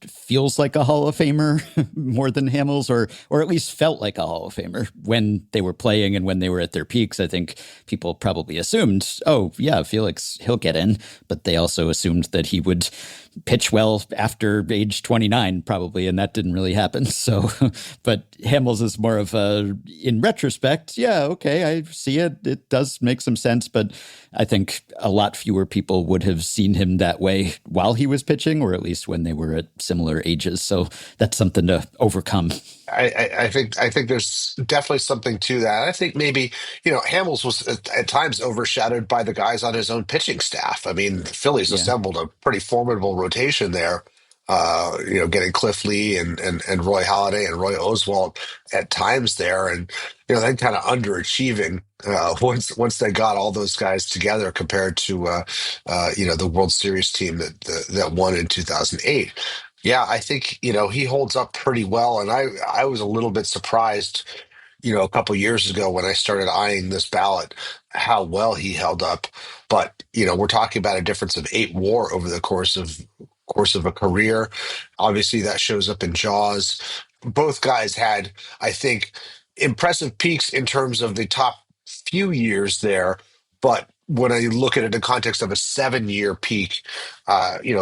feels like a Hall of Famer more than Hamels, or at least felt like a Hall of Famer when they were playing and when they were at their peaks. I think people probably assumed, oh, yeah, Felix, he'll get in. But they also assumed that he would pitch well after age 29, probably, and that didn't really happen. So, but Hamels is more of in retrospect, yeah, okay, I see it. It does make some sense, but I think a lot fewer people would have seen him that way while he was pitching, or at least when they were at similar ages. So that's something to overcome. I think there's definitely something to that. I think maybe, Hamels was at times overshadowed by the guys on his own pitching staff. I mean, the Phillies assembled a pretty formidable rotation there. Getting Cliff Lee and Roy Halladay and Roy Oswalt at times there, and then kind of underachieving once they got all those guys together compared to the World Series team that won in 2008. Yeah, I think he holds up pretty well, and I was a little bit surprised, a couple years ago when I started eyeing this ballot. how well he held up, but we're talking about a difference of 8 WAR over the course of a career. Obviously, that shows up in Jaws. Both guys had, I think, impressive peaks in terms of the top few years there, but when I look at it in the context of a 7-year peak,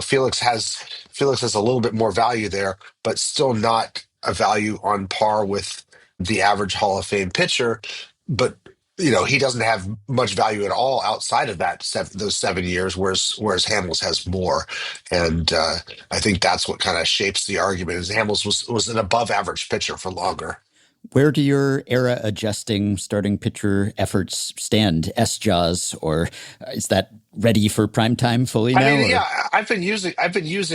Felix has a little bit more value there, but still not a value on par with the average Hall of Fame pitcher. But he doesn't have much value at all outside of those 7 years, whereas Hamels has more, and I think that's what kind of shapes the argument. Is Hamels was an above average pitcher for longer. Where do your era adjusting starting pitcher efforts stand? S-Jaws, or is that ready for prime time fully now? I mean, yeah, I've been using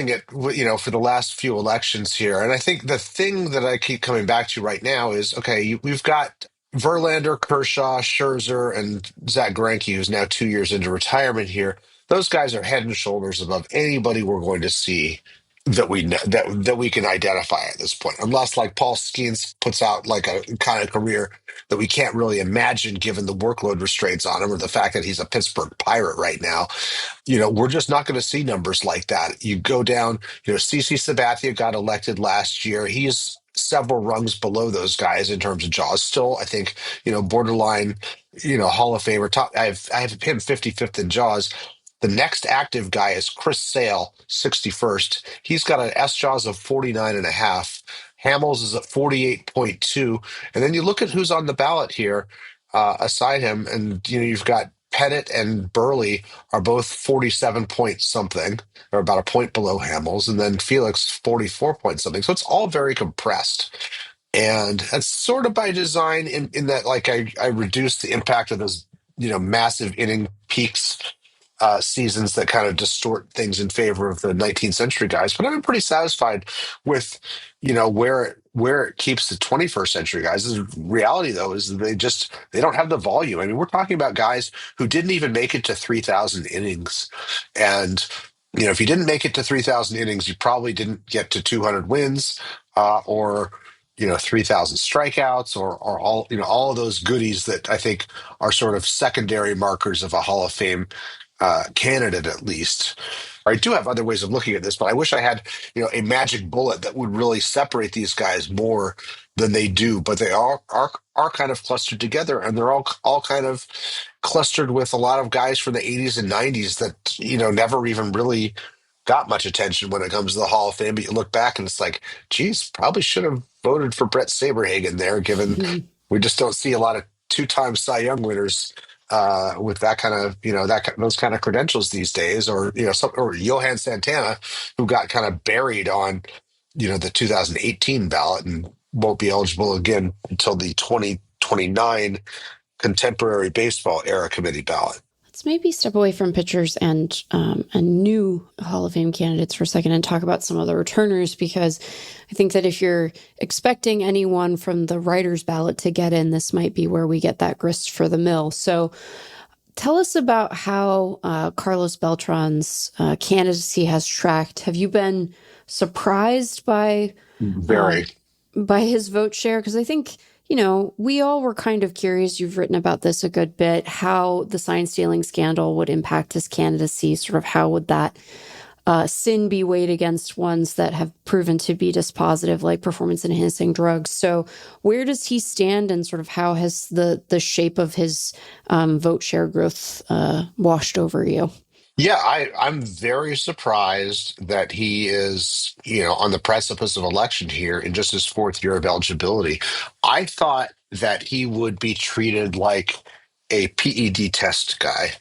it, for the last few elections here, and I think the thing that I keep coming back to right now is, okay, we've got Verlander, Kershaw, Scherzer, and Zach Greinke, who's now 2 years into retirement here. Those guys are head and shoulders above anybody we're going to see that we know, that we can identify at this point, unless like Paul Skeens puts out like a kind of career that we can't really imagine given the workload restraints on him or the fact that he's a Pittsburgh Pirate right now. We're just not going to see numbers like that. You go down, CC Sabathia got elected last year. He's several rungs below those guys in terms of Jaws. Still, I think, borderline, Hall of Famer top. I have him 55th in Jaws. The next active guy is Chris Sale, 61st. He's got an S Jaws of 49.5. Hamels is at 48.2. And then you look at who's on the ballot here aside him, and you've got Pettit and Burley are both 47 point something, or about a point below Hamels, and then Felix 44 point something. So it's all very compressed. And that's sort of by design in that, like, I reduced the impact of those, massive inning peaks seasons that kind of distort things in favor of the 19th century guys. But I'm pretty satisfied with, where it keeps the 21st century guys. The reality, though, is that they don't have the volume. I mean, we're talking about guys who didn't even make it to 3,000 innings. And, if you didn't make it to 3,000 innings, you probably didn't get to 200 wins or 3,000 strikeouts or all of those goodies that I think are sort of secondary markers of a Hall of Fame candidate, at least. I do have other ways of looking at this, but I wish I had, a magic bullet that would really separate these guys more than they do. But they are kind of clustered together, and they're all kind of clustered with a lot of guys from the 80s and 90s that never even really got much attention when it comes to the Hall of Fame. But you look back and it's like, geez, probably should have voted for Brett Saberhagen there, given we just don't see a lot of two-time Cy Young winners with that kind of those kind of credentials these days, or or Johan Santana, who got kind of buried on the 2018 ballot and won't be eligible again until the 2029 contemporary baseball era committee ballot. Let's maybe step away from pitchers and new Hall of Fame candidates for a second and talk about some of the returners, because I think that if you're expecting anyone from the writer's ballot to get in, this might be where we get that grist for the mill. So tell us about how Carlos Beltran's candidacy has tracked. Have you been surprised by his vote share? Because I think, we all were kind of curious. You've written about this a good bit, how the sign stealing scandal would impact his candidacy. Sort of how would that sin be weighed against ones that have proven to be dispositive, like performance enhancing drugs. So where does he stand, and sort of how has the shape of his vote share growth washed over you? Yeah, I'm very surprised that he is, on the precipice of election here in just his 4th year of eligibility. I thought that he would be treated like a PED test guy.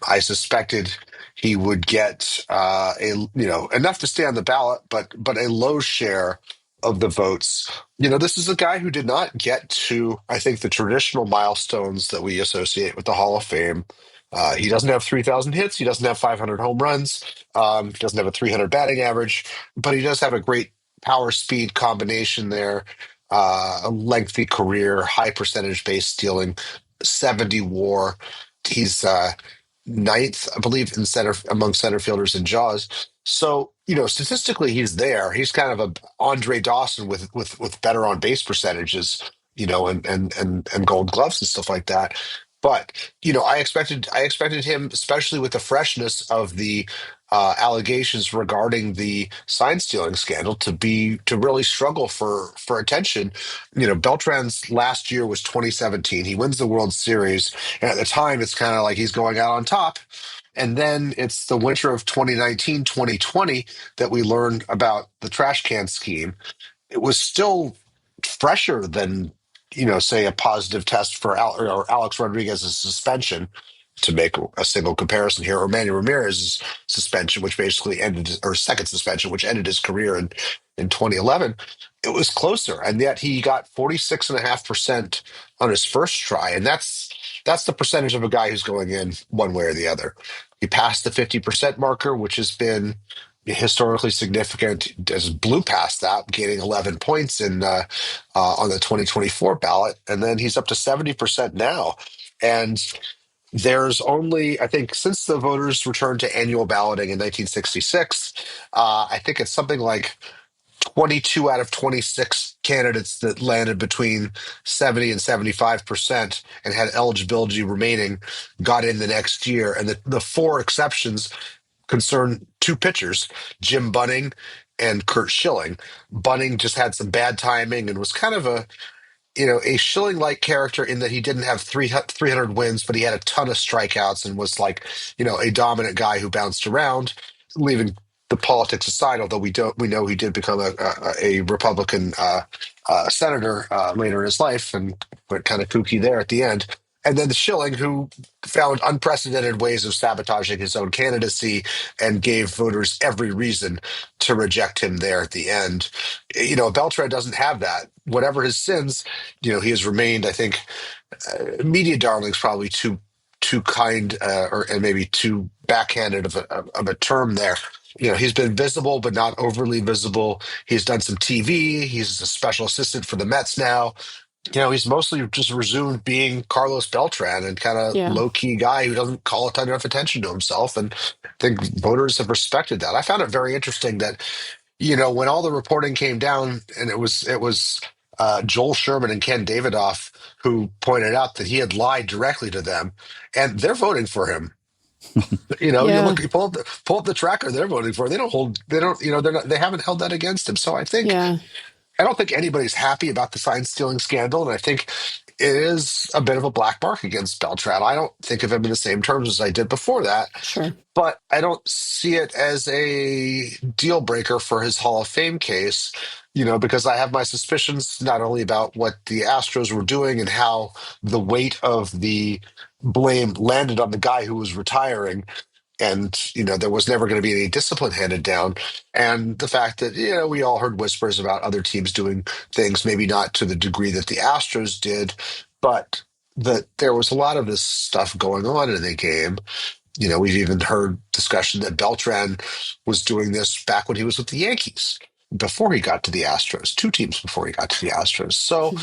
I suspected he would get enough to stay on the ballot, but a low share of the votes. This is a guy who did not get to, I think, the traditional milestones that we associate with the Hall of Fame. He doesn't have 3,000 hits. He doesn't have 500 home runs. He doesn't have a 300 batting average, but he does have a great power speed combination there. A lengthy career, high percentage base stealing, 70 WAR. He's ninth, I believe, in among center fielders in Jaws. So, statistically, he's there. He's kind of a Andre Dawson with better on base percentages, and Gold Gloves and stuff like that. But I expected him, especially with the freshness of the allegations regarding the sign stealing scandal, to really struggle for attention. Beltran's last year was 2017. He wins the World Series, and at the time, it's kind of like he's going out on top. And then it's the winter of 2019, 2020 that we learned about the trash can scheme. It was still fresher than, say a positive test for or Alex Rodriguez's suspension, to make a single comparison here, or Manny Ramirez's suspension, which basically ended, or second suspension, which ended his career in 2011. It was closer, and yet he got 46.5% on his first try, and that's the percentage of a guy who's going in one way or the other. He passed the 50% marker, which has been historically significant, as blew past that, gaining 11 points on the 2024 ballot, and then he's up to 70% now. And there's only, I think, since the voters returned to annual balloting in 1966, I think it's something like 22 out of 26 candidates that landed between 70 and 75% and had eligibility remaining got in the next year. And the four exceptions concern two pitchers, Jim Bunning and Kurt Schilling. Bunning just had some bad timing and was kind of a Schilling-like character in that he didn't have 300 wins, but he had a ton of strikeouts and was like, a dominant guy who bounced around, leaving the politics aside. Although we know he did become a Republican senator later in his life, and went kind of kooky there at the end. And then the Schilling, who found unprecedented ways of sabotaging his own candidacy and gave voters every reason to reject him there at the end. Beltran doesn't have that. Whatever his sins, he has remained, I think, media darling's probably too kind, and maybe too backhanded of a term there. He's been visible, but not overly visible. He's done some TV. He's a special assistant for the Mets now. He's mostly just resumed being Carlos Beltran, and kind of Yeah. low key guy who doesn't call a ton of attention to himself. And I think voters have respected that. I found it very interesting that, when all the reporting came down, and it was Joel Sherman and Ken Davidoff who pointed out that he had lied directly to them, and they're voting for him. Yeah. You pull up the tracker they're voting for. They don't, they haven't held that against him. So Yeah. I don't think anybody's happy about the sign stealing scandal, and I think it is a bit of a black mark against Beltran. I don't think of him in the same terms as I did before that, Sure. but I don't see it as a deal breaker for his Hall of Fame case, because I have my suspicions not only about what the Astros were doing and how the weight of the blame landed on the guy who was retiring, and there was never going to be any discipline handed down, and the fact that we all heard whispers about other teams doing things, maybe not to the degree that the Astros did, but that there was a lot of this stuff going on in the game. We've even heard discussion that Beltran was doing this back when he was with the Yankees, before he got to the Astros, two teams before he got to the Astros. So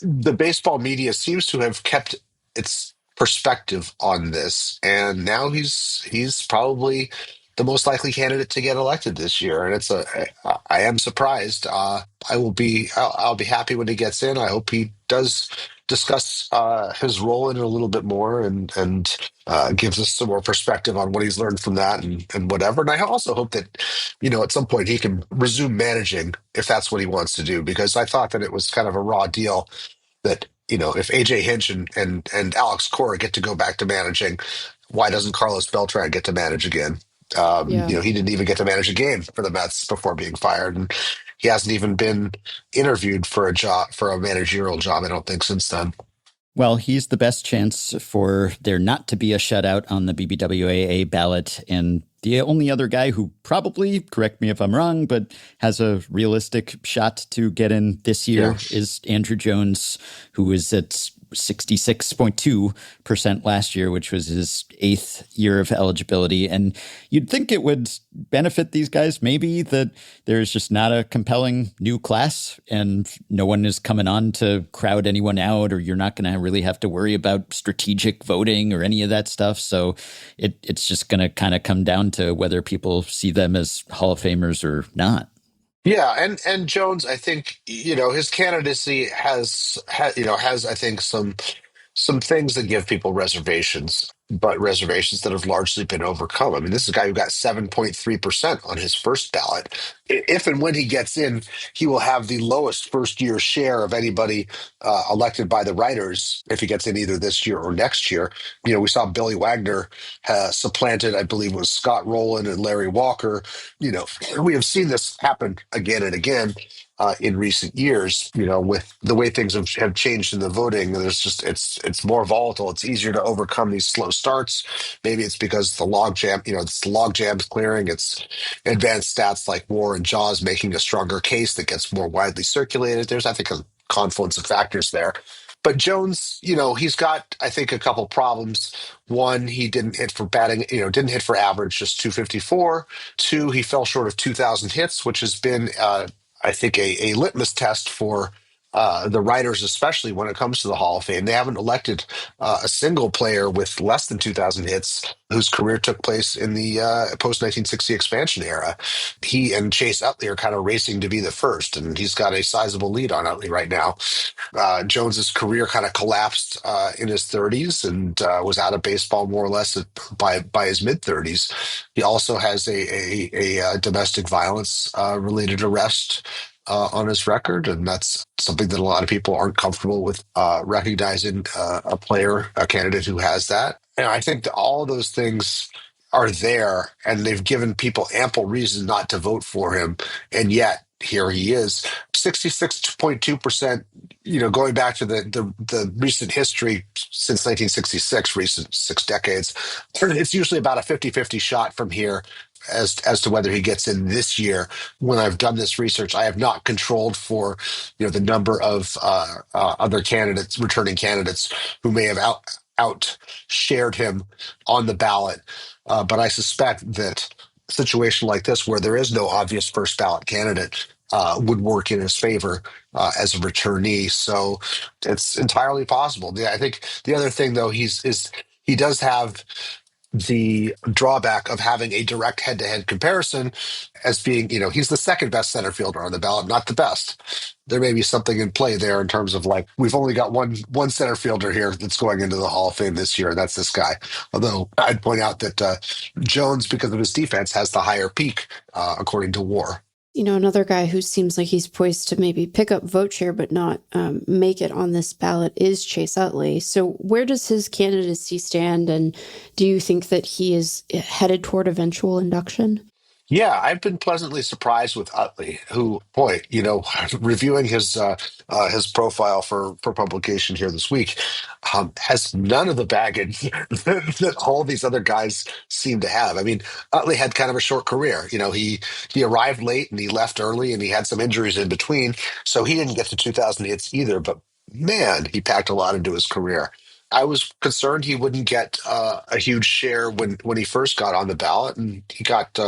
the baseball media seems to have kept its perspective on this, and now he's probably the most likely candidate to get elected this year. And I am surprised. I'll be happy when he gets in. I hope he does discuss his role in it a little bit more, and gives us some more perspective on what he's learned from that, and whatever. And I also hope that at some point he can resume managing if that's what he wants to do, because I thought that it was kind of a raw deal that if AJ Hinch and Alex Cora get to go back to managing, why doesn't Carlos Beltran get to manage again? Yeah. He didn't even get to manage a game for the Mets before being fired, and he hasn't even been interviewed for a managerial job, I don't think, since then. Well, he's the best chance for there not to be a shutout on the BBWAA ballot. And the only other guy who probably, correct me if I'm wrong, but has a realistic shot to get in this year is Andrew Jones, who is at 66.2% last year, which was his 8th year of eligibility. And you'd think it would benefit these guys, maybe, that there's just not a compelling new class and no one is coming on to crowd anyone out, or you're not going to really have to worry about strategic voting or any of that stuff. So it's just going to kind of come down to whether people see them as Hall of Famers or not. Yeah, and Jones, I think his candidacy has I think some things that give people reservations, but reservations that have largely been overcome. I mean, this is a guy who got 7.3% on his first ballot. If and when he gets in, he will have the lowest first year share of anybody elected by the writers if he gets in either this year or next year. We saw Billy Wagner supplanted, I believe it was Scott Rowland and Larry Walker. We have seen this happen again and again. In recent years, with the way things have changed in the voting, there's just it's more volatile. It's easier to overcome these slow starts. Maybe it's because the log jam, it's the log jams clearing. It's advanced stats like WAR and JAWS making a stronger case that gets more widely circulated. There's, I think, a confluence of factors there. But Jones, he's got, I think, a couple problems. One, he didn't hit for batting, didn't hit for average, just 254. Two, he fell short of 2,000 hits, which has been I think, a litmus test for the writers, especially when it comes to the Hall of Fame. They haven't elected a single player with less than 2,000 hits whose career took place in the post-1960 expansion era. He and Chase Utley are kind of racing to be the first, and he's got a sizable lead on Utley right now. Jones's career kind of collapsed in his 30s and was out of baseball more or less by his mid 30s. He also has a domestic violence related arrest on his record, and that's something that a lot of people aren't comfortable with recognizing a candidate who has that. And I think that all of those things are there, and they've given people ample reason not to vote for him, and yet here he is, 66.2%. Going back to the recent history since 1966, recent 6 decades, it's usually about a 50-50 shot from here as to whether he gets in this year. When I've done this research, I have not controlled for the number of other candidates, returning candidates, who may have out shared him on the ballot. But I suspect that a situation like this, where there is no obvious first ballot candidate, would work in his favor as a returnee. So it's entirely possible. Yeah, I think the other thing, though, he does have the drawback of having a direct head-to-head comparison as being, he's the second best center fielder on the ballot, not the best. There may be something in play there in terms of, like, we've only got one center fielder here that's going into the Hall of Fame this year, and that's this guy. Although I'd point out that Jones, because of his defense, has the higher peak, according to WAR. Another guy who seems like he's poised to maybe pick up vote share but not make it on this ballot is Chase Utley. So where does his candidacy stand, and do you think that he is headed toward eventual induction? Yeah, I've been pleasantly surprised with Utley, who, boy, reviewing his profile for publication here this week, has none of the baggage that all these other guys seem to have. I mean, Utley had kind of a short career. He arrived late and he left early, and he had some injuries in between, so he didn't get to 2,000 hits either. But man, he packed a lot into his career. I was concerned he wouldn't get a huge share when he first got on the ballot, and he got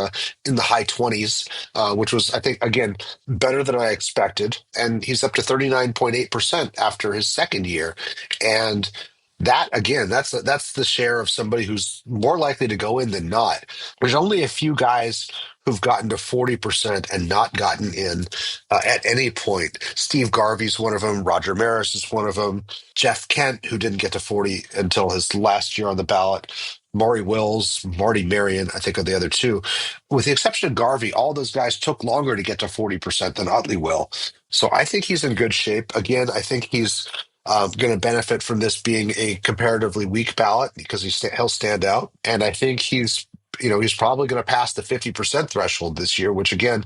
in the high 20s, which was, I think, again, better than I expected. And he's up to 39.8% after his second year. And that, again, that's the share of somebody who's more likely to go in than not. There's only a few guys who've gotten to 40% and not gotten in at any point. Steve Garvey's one of them. Roger Maris is one of them. Jeff Kent, who didn't get to 40 until his last year on the ballot. Maury Wills, Marty Marion, I think, are the other two. With the exception of Garvey, all those guys took longer to get to 40% than Utley will. So I think he's in good shape. Again, I think he's going to benefit from this being a comparatively weak ballot because he'll stand out. And I think he's probably going to pass the 50% threshold this year, which, again,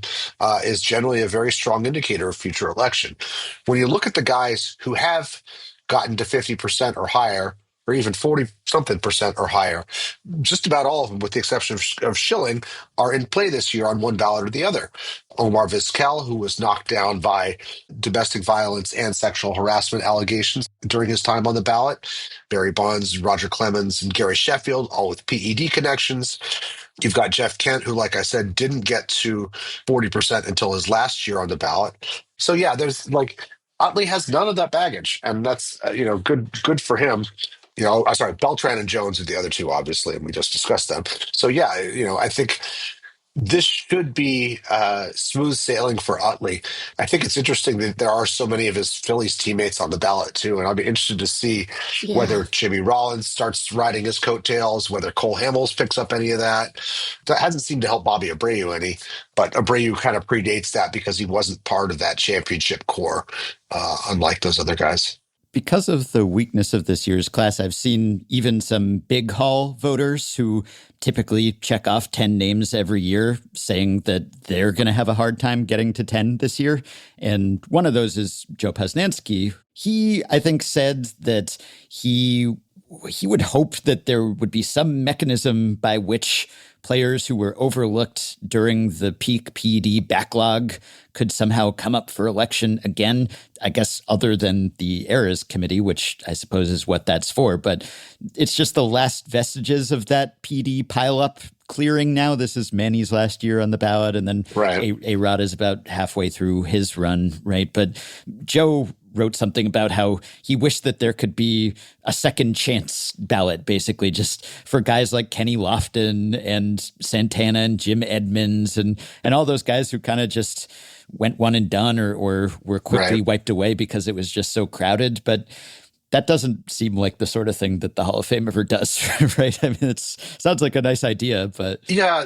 is generally a very strong indicator of future election. When you look at the guys who have gotten to 50% or higher, or even 40-something percent or higher, just about all of them, with the exception of Schilling, are in play this year on one ballot or the other. Omar Vizquel, who was knocked down by domestic violence and sexual harassment allegations during his time on the ballot. Barry Bonds, Roger Clemens, and Gary Sheffield, all with PED connections. You've got Jeff Kent, who, like I said, didn't get to 40% until his last year on the ballot. So, yeah, there's Utley has none of that baggage, and that's good for him. I'm sorry, Beltran and Jones are the other two, obviously, and we just discussed them. So, yeah, I think This should be smooth sailing for Utley. I think it's interesting that there are so many of his Phillies teammates on the ballot too, and I'll be interested to see Yeah. whether Jimmy Rollins starts riding his coattails, whether Cole Hamels picks up any of that. That hasn't seemed to help Bobby Abreu any, but Abreu kind of predates that because he wasn't part of that championship core, unlike those other guys. Because of the weakness of this year's class, I've seen even some big haul voters who typically check off 10 names every year saying that they're going to have a hard time getting to 10 this year. And one of those is Joe Posnanski. He, I think, said that he would hope that there would be some mechanism by which players who were overlooked during the peak PED backlog could somehow come up for election again, I guess, other than the Eras Committee, which I suppose is what that's for. But it's just the last vestiges of that PD pileup clearing now. This is Manny's last year on the ballot, and then Right. A-Rod is about halfway through his run, right? But Joe wrote something about how he wished that there could be a second chance ballot, basically, just for guys like Kenny Lofton and Santana and Jim Edmonds and all those guys who kind of just went one and done or were quickly Right. wiped away because it was just so crowded. But that doesn't seem like the sort of thing that the Hall of Fame ever does, right? I mean, it sounds like a nice idea, but Yeah,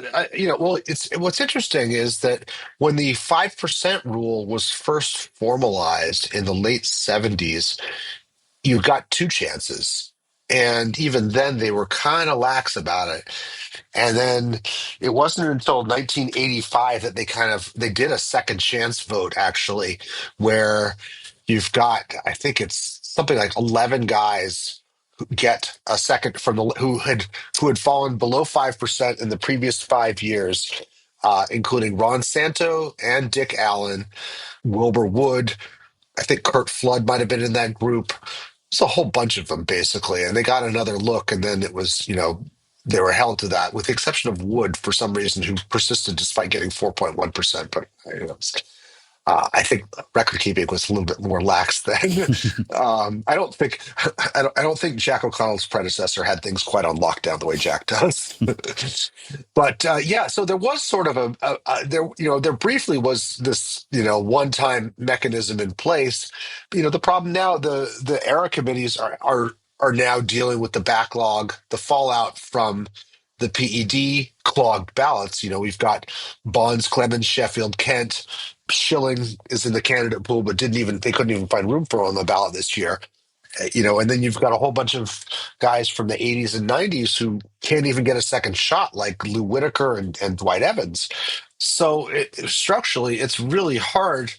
well, it's what's interesting is that when the 5% rule was first formalized in the late 70s, you got two chances. And even then, they were kind of lax about it. And then it wasn't until 1985 that they did a second chance vote, actually, where you've got, I think it's something like 11 guys who get a second from the who had fallen below 5% in the previous 5 years, including Ron Santo and Dick Allen, Wilbur Wood. I think Kurt Flood might have been in that group. It's a whole bunch of them basically, and they got another look, and then it was, they were held to that, with the exception of Wood for some reason, who persisted despite getting 4.1%. But I think record keeping was a little bit more lax then. I don't think I don't think Jack O'Connell's predecessor had things quite on lockdown the way Jack does. But yeah, so there was sort of there briefly was this one time mechanism in place. The problem now, the era committees are now dealing with the backlog, the fallout from the PED clogged ballots. We've got Bonds, Clemens, Sheffield, Kent. Schilling is in the candidate pool, but they couldn't even find room for him on the ballot this year. And then you've got a whole bunch of guys from the 80s and 90s who can't even get a second shot, like Lou Whitaker and Dwight Evans. So structurally, it's really hard.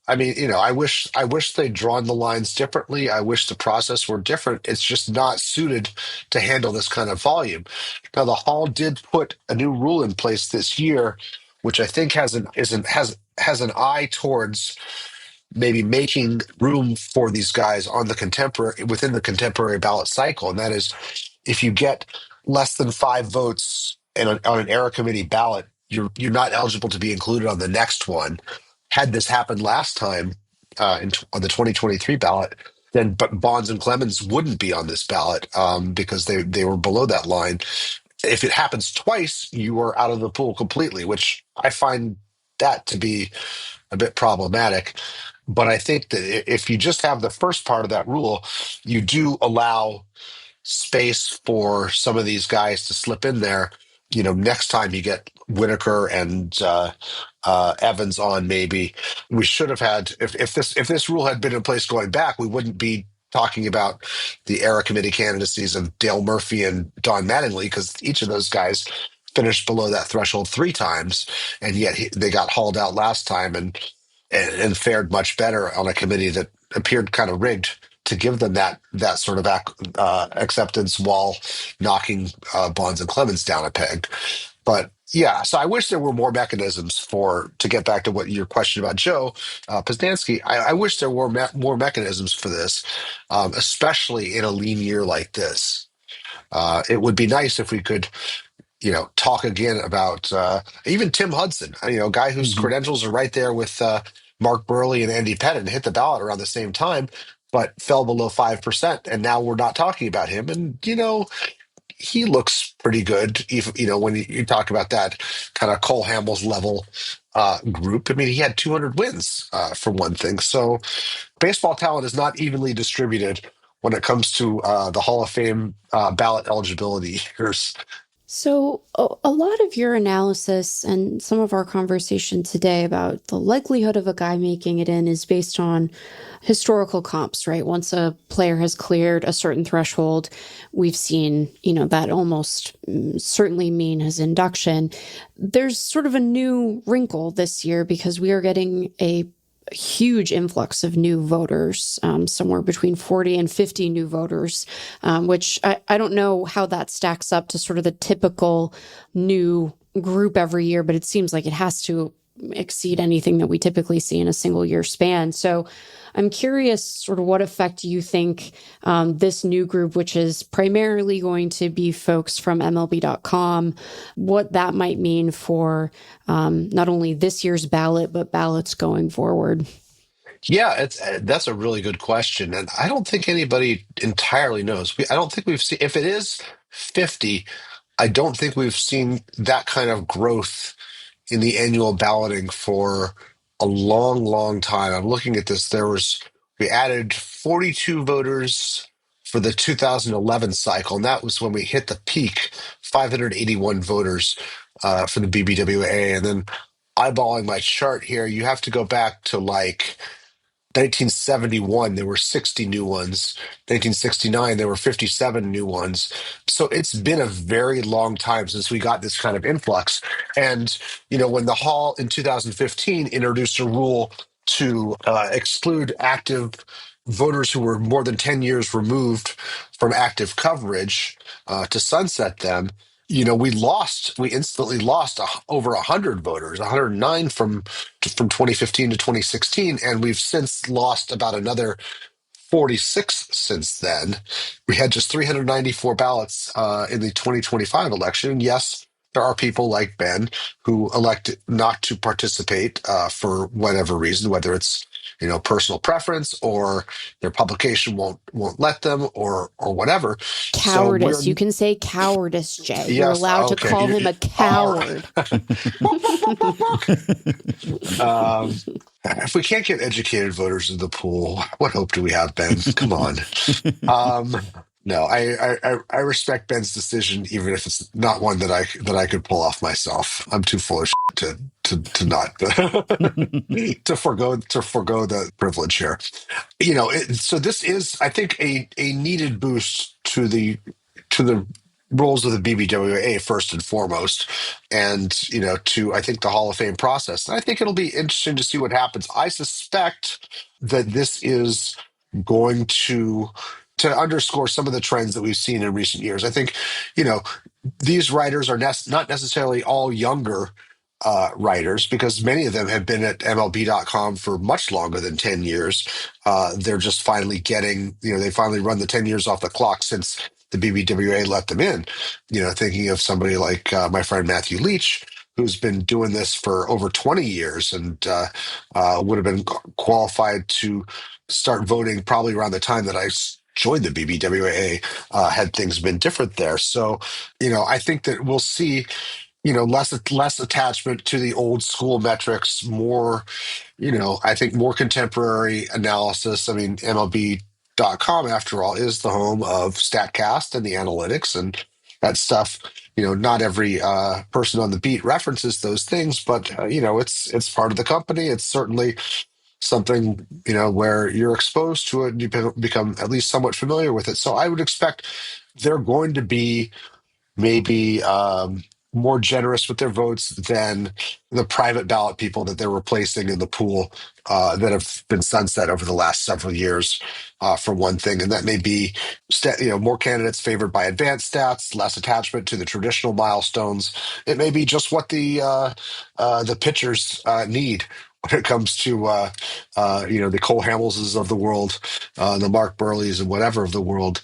I mean, I wish they'd drawn the lines differently. I wish the process were different. It's just not suited to handle this kind of volume. Now, the hall did put a new rule in place this year, which I think has an eye towards maybe making room for these guys within the contemporary ballot cycle. And that is, if you get less than 5 votes on an era committee ballot, you're not eligible to be included on the next one. Had this happened last time, on the 2023 ballot, then but Bonds and Clemens wouldn't be on this ballot, because they were below that line. If it happens twice, you are out of the pool completely, which I find that to be a bit problematic. But I think that if you just have the first part of that rule, you do allow space for some of these guys to slip in there. Next time you get Whitaker and Evans on, maybe we should have had, if this rule had been in place going back, we wouldn't be talking about the era committee candidacies of Dale Murphy and Don Mattingly, because each of those guys finished below that threshold 3 times, and yet they got hauled out last time and fared much better on a committee that appeared kind of rigged to give them that sort of acceptance, while knocking Bonds and Clemens down a peg. But yeah, so I wish there were more mechanisms to get back to what your question about Joe Posnanski. I wish there were more mechanisms for this, especially in a lean year like this. It would be nice if we could talk again about even Tim Hudson, a guy whose Mhm. credentials are right there with Mark Burley and Andy Pettit, hit the ballot around the same time, but fell below 5%. And now we're not talking about him. And, he looks pretty good. If, when you talk about that kind of Cole Hamels level group, I mean, he had 200 wins for one thing. So baseball talent is not evenly distributed when it comes to the Hall of Fame ballot eligibility years. So, a lot of your analysis and some of our conversation today about the likelihood of a guy making it in is based on historical comps, right? Once a player has cleared a certain threshold, we've seen, that almost certainly mean his induction. There's sort of a new wrinkle this year because we are getting a huge influx of new voters, somewhere between 40 and 50 new voters, which I don't know how that stacks up to sort of the typical new group every year, but it seems like it has to exceed anything that we typically see in a single year span. So I'm curious sort of what effect you think this new group, which is primarily going to be folks from MLB.com, what that might mean for not only this year's ballot, but ballots going forward. Yeah, that's a really good question, and I don't think anybody entirely knows. I don't think we've seen, if it is 50, I don't think we've seen that kind of growth in the annual balloting for a long, long time. I'm looking at this. We added 42 voters for the 2011 cycle, and that was when we hit the peak, 581 voters for the BBWAA. And then eyeballing my chart here, you have to go back to like 1971, there were 60 new ones. 1969, there were 57 new ones. So it's been a very long time since we got this kind of influx. And, when the Hall in 2015 introduced a rule to exclude active voters who were more than 10 years removed from active coverage to sunset them, we instantly lost over 100 voters, 109 from 2015 to 2016, and we've since lost about another 46 since then. We had just 394 ballots in the 2025 election. And yes, there are people like Ben who elect not to participate for whatever reason, whether it's personal preference or their publication won't let them or whatever. So Cowardice. You can say cowardice, Jay. You're yes, allowed to okay. call him a All coward. right. If we can't get educated voters in the pool, what hope do we have, Ben? Come on. No, I respect Ben's decision, even if it's not one that I could pull off myself. I'm too full of shit to not to forego the privilege here. So this is, I think, a needed boost to the roles of the BBWA first and foremost, and to, I think, the Hall of Fame process. And I think it'll be interesting to see what happens. I suspect that this is going to underscore some of the trends that we've seen in recent years. I think, these writers are not necessarily all younger writers, because many of them have been at MLB.com for much longer than 10 years. They're just finally they finally run the 10 years off the clock since the BBWA let them in. Thinking of somebody like my friend Matthew Leach, who's been doing this for over 20 years and would have been qualified to start voting probably around the time that I joined the BBWA, had things been different there. So, I think that we'll see less attachment to the old school metrics, more, I think more contemporary analysis. I mean, MLB.com, after all, is the home of StatCast and the analytics and that stuff. Not every person on the beat references those things, but it's part of the company. It's certainly something where you're exposed to it and you become at least somewhat familiar with it. So I would expect they're going to be maybe more generous with their votes than the private ballot people that they're replacing in the pool that have been sunset over the last several years, for one thing. And that may be more candidates favored by advanced stats, less attachment to the traditional milestones. It may be just what the pitchers need when it comes to the Cole Hamelses of the world, the Mark Burleys and whatever of the world,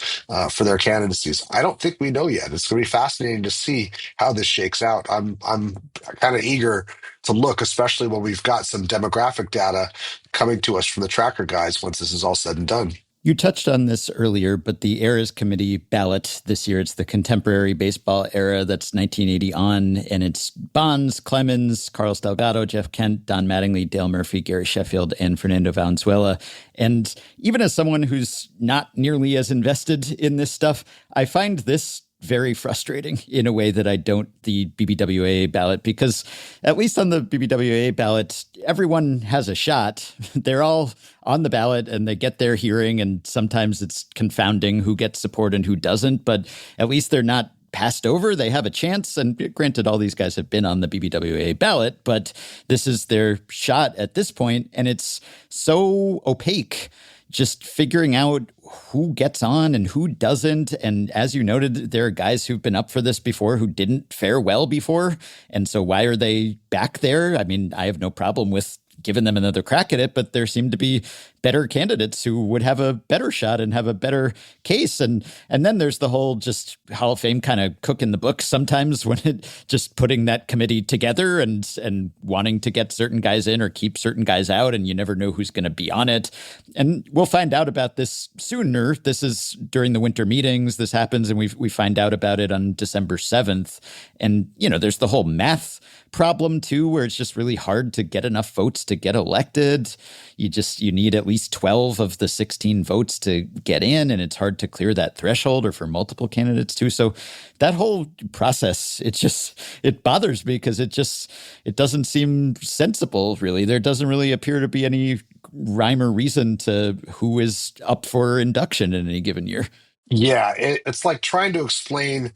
for their candidacies. I don't think we know yet. It's going to be fascinating to see how this shakes out. I'm kind of eager to look, especially when we've got some demographic data coming to us from the tracker guys once this is all said and done. You touched on this earlier, but the Eras Committee ballot this year, it's the contemporary baseball era that's 1980 on, and it's Bonds, Clemens, Carlos Delgado, Jeff Kent, Don Mattingly, Dale Murphy, Gary Sheffield, and Fernando Valenzuela. And even as someone who's not nearly as invested in this stuff, I find this very frustrating in a way that I don't the BBWAA ballot, because at least on the BBWAA ballot, everyone has a shot. They're all on the ballot and they get their hearing, and sometimes it's confounding who gets support and who doesn't, but at least they're not passed over. They have a chance. And granted, all these guys have been on the BBWAA ballot, but this is their shot at this point, and it's so opaque. Just figuring out who gets on and who doesn't. And as you noted, there are guys who've been up for this before who didn't fare well before. And so why are they back there? I mean, I have no problem with giving them another crack at it, but there seem to be better candidates who would have a better shot and have a better case. And then there's the whole just Hall of Fame kind of cook in the books sometimes, when it just putting that committee together and wanting to get certain guys in or keep certain guys out, and you never know who's going to be on it. And we'll find out about this sooner. This is during the winter meetings. This happens, and we find out about it on December 7th. And, you know, there's the whole math problem too, where it's just really hard to get enough votes to get elected. You need at least 12 of the 16 votes to get in, and it's hard to clear that threshold, or for multiple candidates too. So that whole process, it bothers me, because it doesn't seem sensible, really. There doesn't really appear to be any rhyme or reason to who is up for induction in any given year. Yeah, it's like trying to explain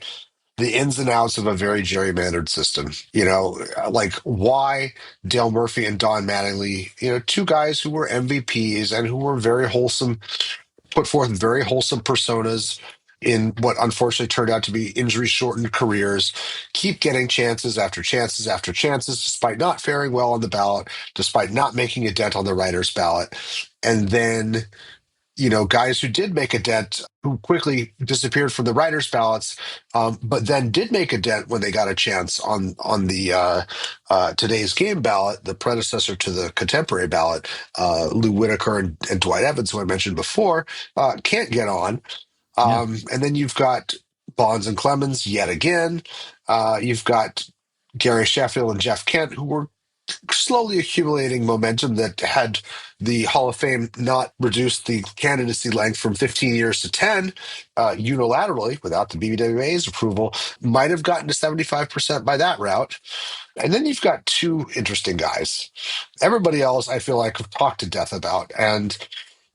the ins and outs of a very gerrymandered system. Like why Dale Murphy and Don Mattingly, two guys who were MVPs and who were very wholesome, put forth very wholesome personas in what unfortunately turned out to be injury-shortened careers, keep getting chances after chances after chances, despite not faring well on the ballot, despite not making a dent on the writer's ballot. And then guys who did make a dent, who quickly disappeared from the writers' ballots, but then did make a dent when they got a chance on the today's game ballot, the predecessor to the contemporary ballot. Lou Whitaker and Dwight Evans, who I mentioned before, can't get on. And then you've got Bonds and Clemens yet again. You've got Gary Sheffield and Jeff Kent, who were slowly accumulating momentum that, had the Hall of Fame not reduced the candidacy length from 15 years to 10 unilaterally without the BBWA's approval, might have gotten to 75% by that route. And then you've got two interesting guys. Everybody else, I feel like, have talked to death about. And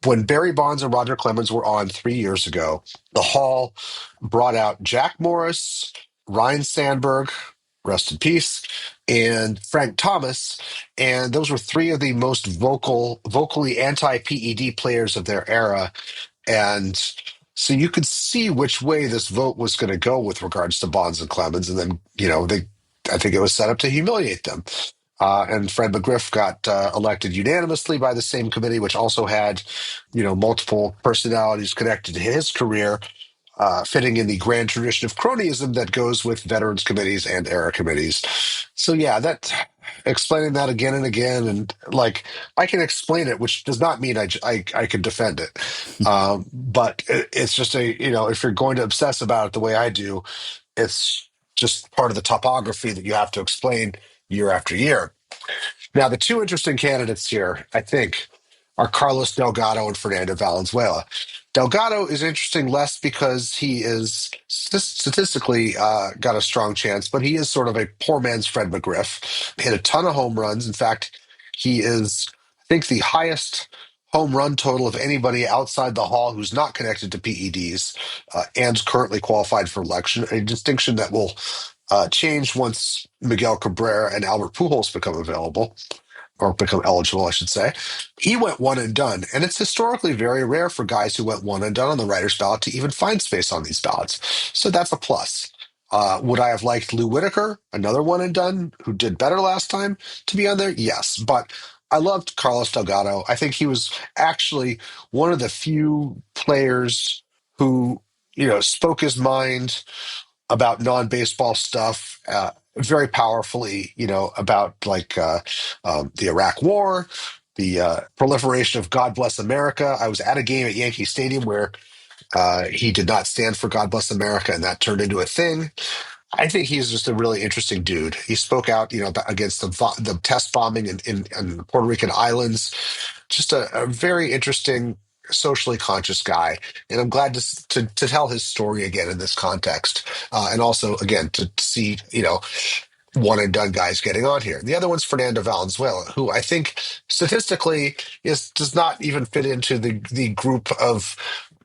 when Barry Bonds and Roger Clemens were on 3 years ago, the Hall brought out Jack Morris, Ryan Sandberg, rest in peace, and Frank Thomas. And those were three of the most vocally anti-PED players of their era. And so you could see which way this vote was going to go with regards to Bonds and Clemens. And then, I think it was set up to humiliate them. And Fred McGriff got elected unanimously by the same committee, which also had, multiple personalities connected to his career, fitting in the grand tradition of cronyism that goes with veterans committees and era committees. So yeah, that explaining that again and again, and like I can explain it, which does not mean I can defend it. But it's just if you're going to obsess about it the way I do, it's just part of the topography that you have to explain year after year. Now, the two interesting candidates here, I think, are Carlos Delgado and Fernando Valenzuela. Delgado is interesting less because he is statistically got a strong chance, but he is sort of a poor man's Fred McGriff. Hit a ton of home runs. In fact, he is, I think, the highest home run total of anybody outside the Hall who's not connected to PEDs and currently qualified for election, a distinction that will change once Miguel Cabrera and Albert Pujols become available, or become eligible, I should say. He went one and done, and it's historically very rare for guys who went one and done on the writer's ballot to even find space on these ballots. So that's a plus. Would I have liked Lou Whitaker, another one and done, who did better last time, to be on there? Yes, but I loved Carlos Delgado. I think he was actually one of the few players who, spoke his mind about non-baseball stuff very powerfully, about like the Iraq War, the proliferation of God Bless America. I was at a game at Yankee Stadium where he did not stand for God Bless America, and that turned into a thing. I think he's just a really interesting dude. He spoke out, against the test bombing in the Puerto Rican islands. Just a very interesting, socially conscious guy, and I'm glad to tell his story again in this context, and also again to see one and done guys getting on here. The other one's Fernando Valenzuela, who I think statistically does not even fit into the group of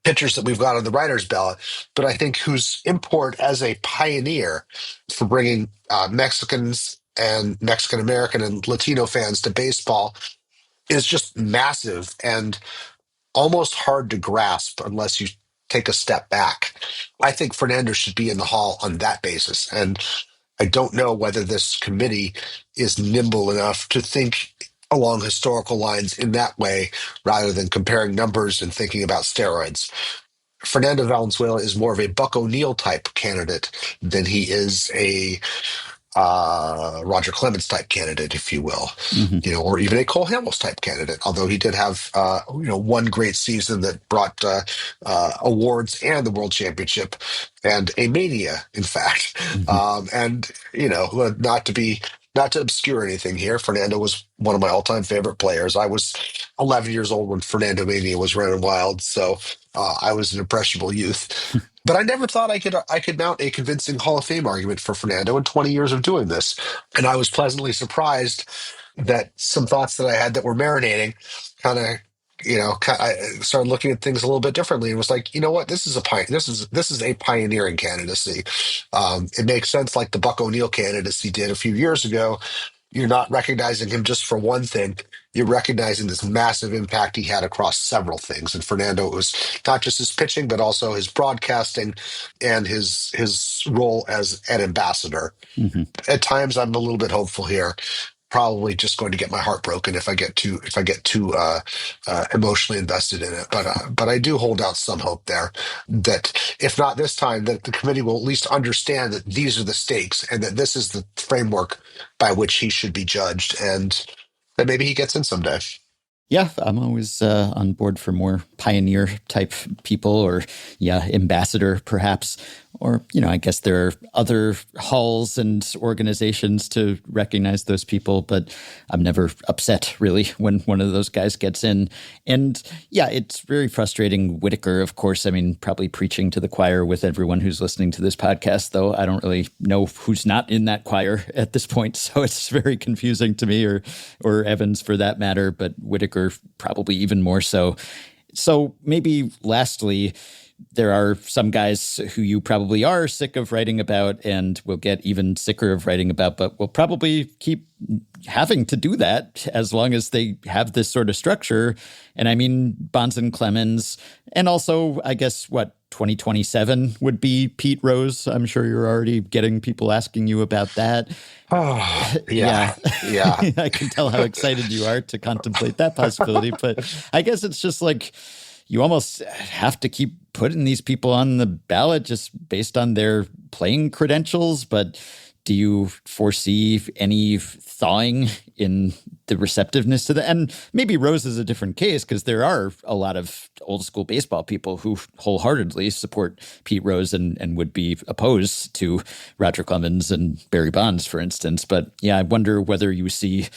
pitchers that we've got on the writers' ballot, but I think whose import as a pioneer for bringing Mexicans and Mexican American and Latino fans to baseball is just massive and almost hard to grasp unless you take a step back. I think Fernando should be in the hall on that basis. And I don't know whether this committee is nimble enough to think along historical lines in that way rather than comparing numbers and thinking about steroids. Fernando Valenzuela is more of a Buck O'Neill type candidate than he is a Roger Clemens type candidate, if you will, or even a Cole Hamels type candidate. Although he did have, one great season that brought awards and the World Championship and a mania, in fact. And not to obscure anything here, Fernando was one of my all-time favorite players. I was 11 years old when Fernando Mania was running wild, so I was an impressionable youth. But I never thought I could mount a convincing Hall of Fame argument for Fernando in 20 years of doing this. And I was pleasantly surprised that some thoughts that I had that were marinating kind of, I started looking at things a little bit differently and was like, you know what, this is a pioneering candidacy. It makes sense, like the Buck O'Neill candidacy did a few years ago. You're not recognizing him just for one thing. You're recognizing this massive impact he had across several things. And Fernando, it was not just his pitching, but also his broadcasting and his role as an ambassador. At times, I'm a little bit hopeful here. Probably just going to get my heart broken if I get too emotionally invested in it. But I do hold out some hope there that if not this time, that the committee will at least understand that these are the stakes and that this is the framework by which he should be judged, and that maybe he gets in someday. Yeah, I'm always on board for more pioneer type people, or ambassador perhaps. Or, I guess there are other halls and organizations to recognize those people, but I'm never upset really when one of those guys gets in. And it's very frustrating. Whitaker, of course, probably preaching to the choir with everyone who's listening to this podcast, though I don't really know who's not in that choir at this point. So it's very confusing to me, or Evans for that matter, but Whitaker probably even more so. So maybe lastly, there are some guys who you probably are sick of writing about and will get even sicker of writing about, but will probably keep having to do that as long as they have this sort of structure. And Bonds and Clemens, and also, I guess, 2027 would be Pete Rose. I'm sure you're already getting people asking you about that. Oh, Yeah. Yeah. I can tell how excited you are to contemplate that possibility, but I guess it's just like, you almost have to keep putting these people on the ballot just based on their playing credentials. But do you foresee any thawing in the receptiveness to that? And maybe Rose is a different case because there are a lot of old school baseball people who wholeheartedly support Pete Rose and would be opposed to Roger Clemens and Barry Bonds, for instance. But I wonder whether you see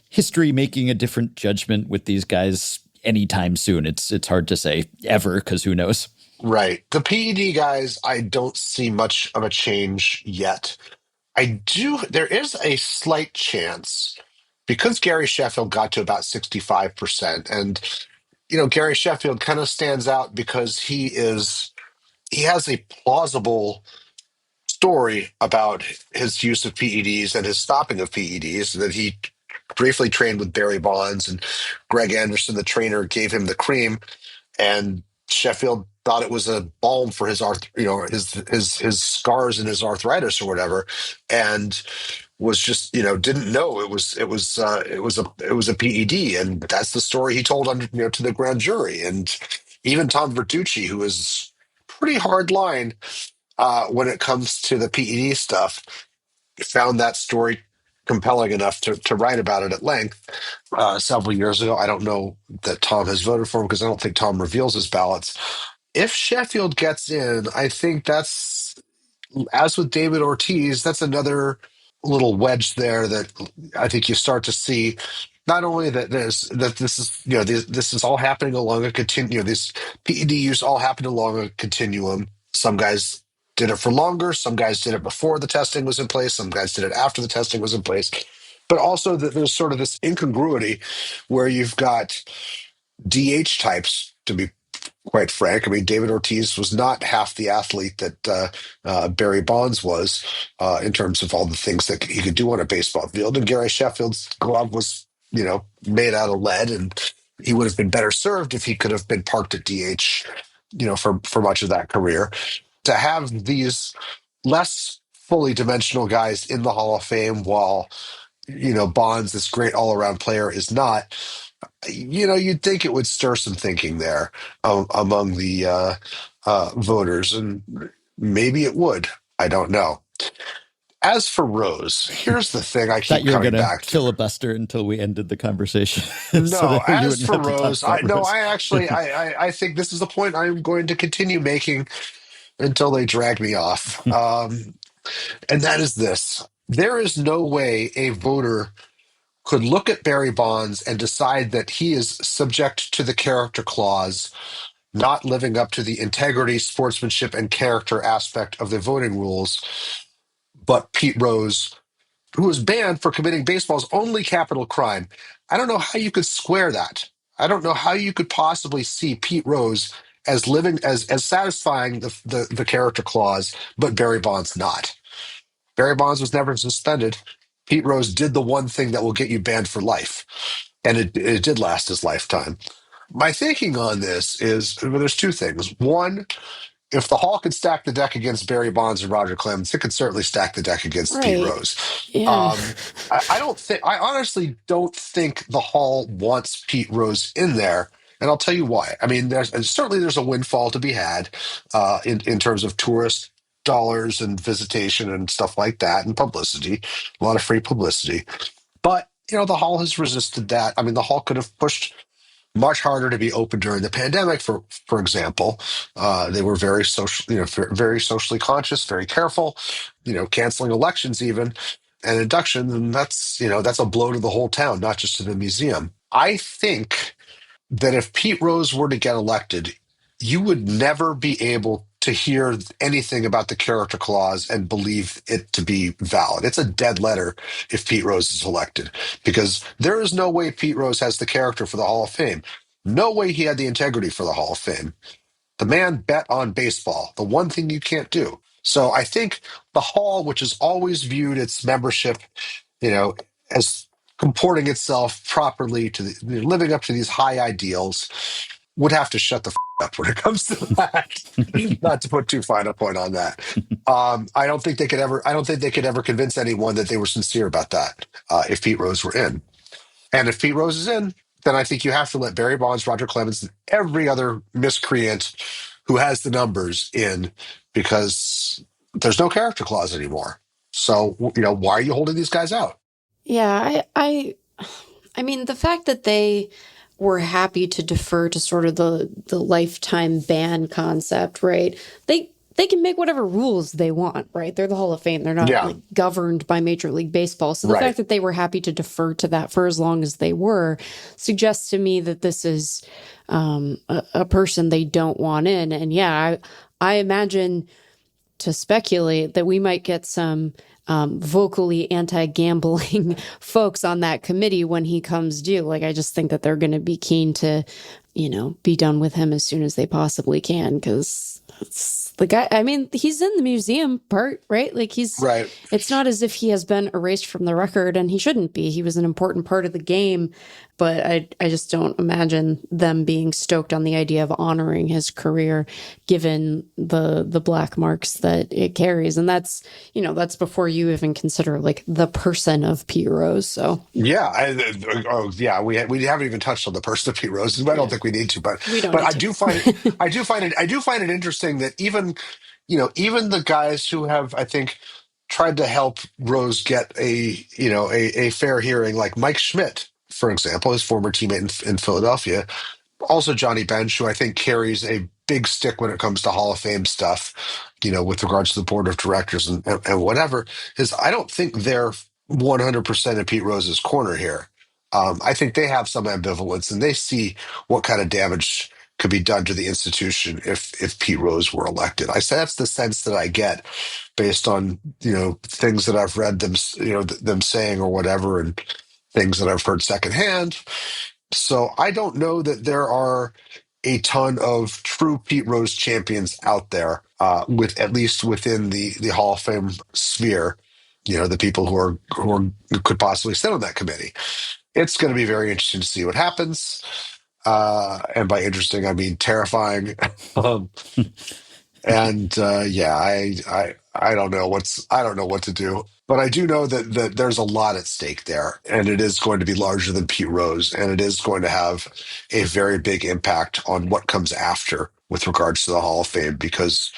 history making a different judgment with these guys anytime soon. It's hard to say ever, because who knows? Right. The PED guys, I don't see much of a change yet. There is a slight chance because Gary Sheffield got to about 65%. And, Gary Sheffield kind of stands out because he has a plausible story about his use of PEDs and his stopping of PEDs, that he briefly trained with Barry Bonds, and Greg Anderson, the trainer, gave him the cream, and Sheffield thought it was a balm for his his scars and his arthritis or whatever, and was just didn't know it was a PED, and that's the story he told to the grand jury. And even Tom Verducci, who is pretty hard line when it comes to the PED stuff, found that story compelling enough to write about it at length several years ago. I don't know that Tom has voted for him because I don't think Tom reveals his ballots. If Sheffield gets in, I think that's, as with David Ortiz, that's another little wedge there that I think you start to see. Not only this is this is all happening along a continuum. These PED use all happen along a continuum. Some guys did it for longer. Some guys did it before the testing was in place. Some guys did it after the testing was in place. But also that there's sort of this incongruity where you've got DH types, to be quite frank. I mean, David Ortiz was not half the athlete that Barry Bonds was in terms of all the things that he could do on a baseball field. And Gary Sheffield's glove was, made out of lead, and he would have been better served if he could have been parked at DH, for much of that career. To have these less fully dimensional guys in the Hall of Fame while, Bonds, this great all-around player, is not, you'd think it would stir some thinking there among the voters, and maybe it would. I don't know. As for Rose, here's the thing I Thought keep you were coming going to back to. filibuster until we ended the conversation. So No, that you as wouldn't for have to talk Rose, about Rose. I actually, I think this is the point I'm going to continue making until they drag me off. And that is this. There is no way a voter could look at Barry Bonds and decide that he is subject to the character clause, not living up to the integrity, sportsmanship, and character aspect of the voting rules, but Pete Rose, who was banned for committing baseball's only capital crime. I don't know how you could square that. I don't know how you could possibly see Pete Rose as living as satisfying the character clause, but Barry Bonds not. Barry Bonds was never suspended. Pete Rose did the one thing that will get you banned for life, and it did last his lifetime. My thinking on this is, well, there's two things. One, if the Hall could stack the deck against Barry Bonds and Roger Clemens, it could certainly stack the deck against Pete Right. Rose. Yeah. I honestly don't think the Hall wants Pete Rose in there. And I'll tell you why. I mean, there's a windfall to be had in terms of tourist dollars and visitation and stuff like that, and publicity, a lot of free publicity. But, the Hall has resisted that. I mean, the Hall could have pushed much harder to be open during the pandemic. For example, they were very social, very socially conscious, very careful, canceling elections even and inductions, and that's a blow to the whole town, not just to the museum. I think that if Pete Rose were to get elected, you would never be able to hear anything about the character clause and believe it to be valid. It's a dead letter if Pete Rose is elected, because there is no way Pete Rose has the character for the Hall of Fame. No way he had the integrity for the Hall of Fame. The man bet on baseball, the one thing you can't do. So I think the Hall, which has always viewed its membership, as comporting itself properly to living up to these high ideals, would have to shut the up when it comes to that. Not to put too fine a point on that. I don't think they could ever. I don't think they could ever convince anyone that they were sincere about that if Pete Rose were in. And if Pete Rose is in, then I think you have to let Barry Bonds, Roger Clemens, and every other miscreant who has the numbers in, because there's no character clause anymore. So why are you holding these guys out? Yeah, I mean, the fact that they were happy to defer to sort of the lifetime ban concept, right? They can make whatever rules they want, right? They're the Hall of Fame. They're not Yeah. governed by Major League Baseball. So the Right. fact that they were happy to defer to that for as long as they were suggests to me that this is a person they don't want in. And yeah, I imagine, to speculate, that we might get some vocally anti-gambling folks on that committee when he comes due. Like, I just think that they're going to be keen to, be done with him as soon as they possibly can, because it's the guy. I mean, he's in the museum part, right? Like, Right. It's not as if he has been erased from the record, and he shouldn't be. He was an important part of the game, but I just don't imagine them being stoked on the idea of honoring his career, given the black marks that it carries. And that's before you even consider like the person of Pete Rose. So Yeah, we haven't even touched on the person of Pete Rose. I don't think we need to, but We don't but need I to. do find it interesting that even the guys who have, I think, tried to help Rose get a fair hearing, like Mike Schmidt, for example, his former teammate in Philadelphia. Also Johnny Bench, who I think carries a big stick when it comes to Hall of Fame stuff, with regards to the board of directors and whatever, is I don't think they're 100% in Pete Rose's corner here. I think they have some ambivalence and they see what kind of damage could be done to the institution if Pete Rose were elected. I say that's the sense that I get based on, things that I've read them saying or whatever, and things that I've heard secondhand. So I don't know that there are a ton of true Pete Rose champions out there, with at least within the Hall of Fame sphere. The people who could possibly sit on that committee. It's going to be very interesting to see what happens. And by interesting, I mean terrifying. um, and yeah, I don't know what to do. But I do know that there's a lot at stake there, and it is going to be larger than Pete Rose, and it is going to have a very big impact on what comes after with regards to the Hall of Fame, because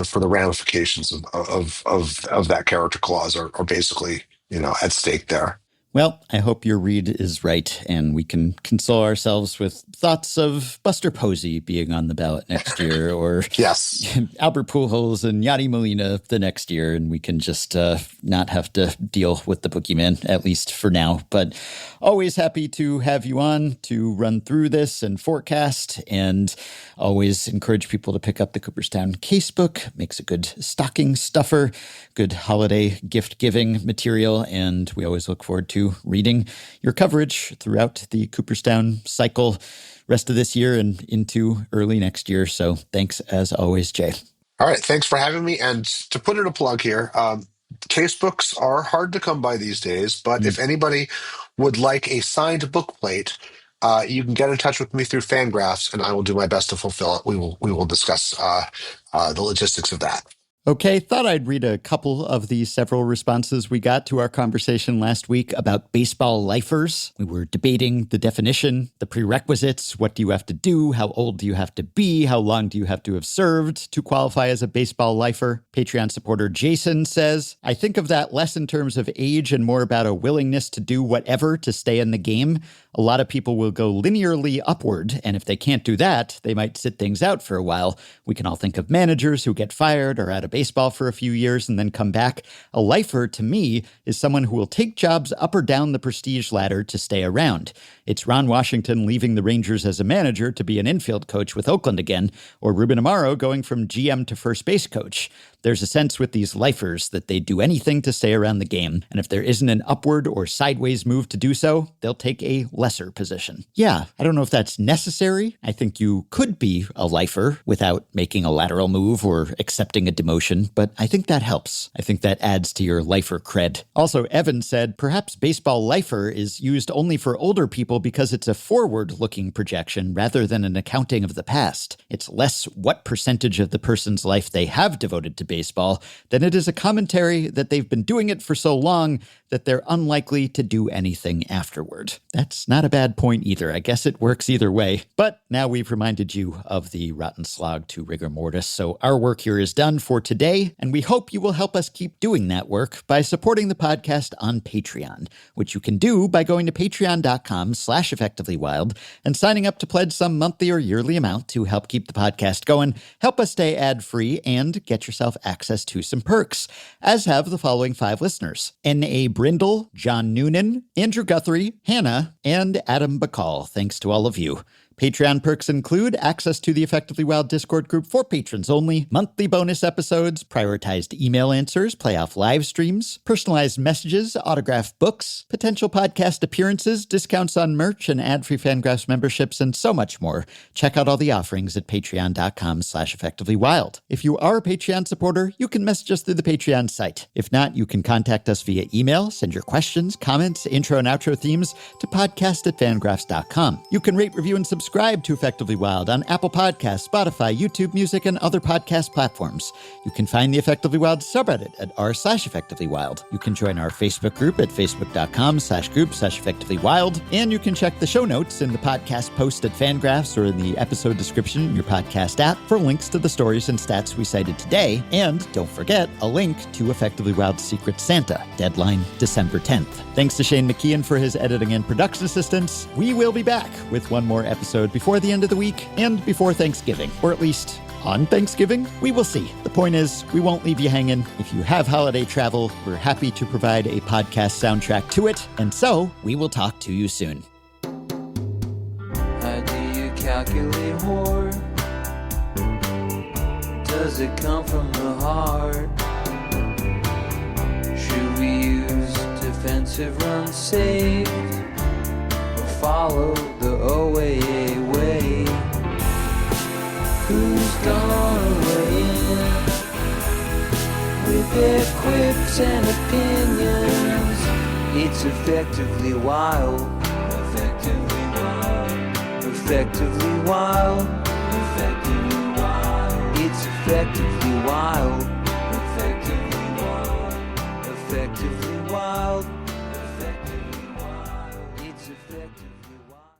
for the ramifications of that character clause are basically at stake there. Well, I hope your read is right, and we can console ourselves with thoughts of Buster Posey being on the ballot next year, or yes, Albert Pujols and Yadi Molina the next year, and we can just not have to deal with the boogeyman, at least for now. But always happy to have you on to run through this and forecast, and always encourage people to pick up the Cooperstown Casebook. Makes a good stocking stuffer, good holiday gift-giving material, and we always look forward to reading your coverage throughout the Cooperstown cycle rest of this year and into early next year. So thanks as always, Jay. All right. Thanks for having me. And to put in a plug here, case books are hard to come by these days, but if anybody would like a signed book plate, you can get in touch with me through FanGraphs, and I will do my best to fulfill it. We will discuss the logistics of that. Okay, thought I'd read a couple of the several responses we got to our conversation last week about baseball lifers. We were debating the definition, the prerequisites, what do you have to do, how old do you have to be, how long do you have to have served to qualify as a baseball lifer. Patreon supporter Jason says, I think of that less in terms of age and more about a willingness to do whatever to stay in the game. A lot of people will go linearly upward, and if they can't do that, they might sit things out for a while. We can all think of managers who get fired or out of baseball for a few years and then come back. A lifer, to me, is someone who will take jobs up or down the prestige ladder to stay around. It's Ron Washington leaving the Rangers as a manager to be an infield coach with Oakland again, or Ruben Amaro going from GM to first base coach. There's a sense with these lifers that they do anything to stay around the game, and if there isn't an upward or sideways move to do so, they'll take a lesser position. Yeah, I don't know if that's necessary. I think you could be a lifer without making a lateral move or accepting a demotion, but I think that helps. I think that adds to your lifer cred. Also, Evan said, perhaps baseball lifer is used only for older people because it's a forward-looking projection rather than an accounting of the past. It's less what percentage of the person's life they have devoted to baseball than it is a commentary that they've been doing it for so long that they're unlikely to do anything afterward. That's not a bad point either. I guess it works either way. But now we've reminded you of the rotten slog to rigor mortis, so our work here is done for today, and we hope you will help us keep doing that work by supporting the podcast on Patreon, which you can do by going to patreon.com/effectivelywild and signing up to pledge some monthly or yearly amount to help keep the podcast going, help us stay ad-free, and get yourself access to some perks, as have the following 5 listeners: N.A. Brindle, John Noonan, Andrew Guthrie, Hannah, and Adam Bacall. Thanks to all of you. Patreon perks include access to the Effectively Wild Discord group for patrons only, monthly bonus episodes, prioritized email answers, playoff live streams, personalized messages, autographed books, potential podcast appearances, discounts on merch, and ad-free FanGraphs memberships, and so much more. Check out all the offerings at patreon.com/effectivelywild. If you are a Patreon supporter, you can message us through the Patreon site. If not, you can contact us via email, send your questions, comments, intro and outro themes to podcast@fangraphs.com. You can rate, review, and subscribe subscribe to Effectively Wild on Apple Podcasts, Spotify, YouTube Music, and other podcast platforms. You can find the Effectively Wild subreddit at r/effectivelywild. You can join our Facebook group at facebook.com/group/effectivelywild. And you can check the show notes in the podcast post at FanGraphs or in the episode description in your podcast app for links to the stories and stats we cited today. And don't forget, a link to Effectively Wild's Secret Santa, deadline December 10th. Thanks to Shane McKeon for his editing and production assistance. We will be back with one more episode before the end of the week and before Thanksgiving, or at least on Thanksgiving. We will see. The point is, we won't leave you hanging. If you have holiday travel, we're happy to provide a podcast soundtrack to it. And so, we will talk to you soon. How do you calculate horror? Does it come from the heart? Should we use defensive runs saved or follow the OAA way? Who's gonna weigh in with their quips and opinions? It's effectively wild. Effectively wild. Effectively wild. Effectively wild. It's effectively wild. Effectively wild. Effectively wild.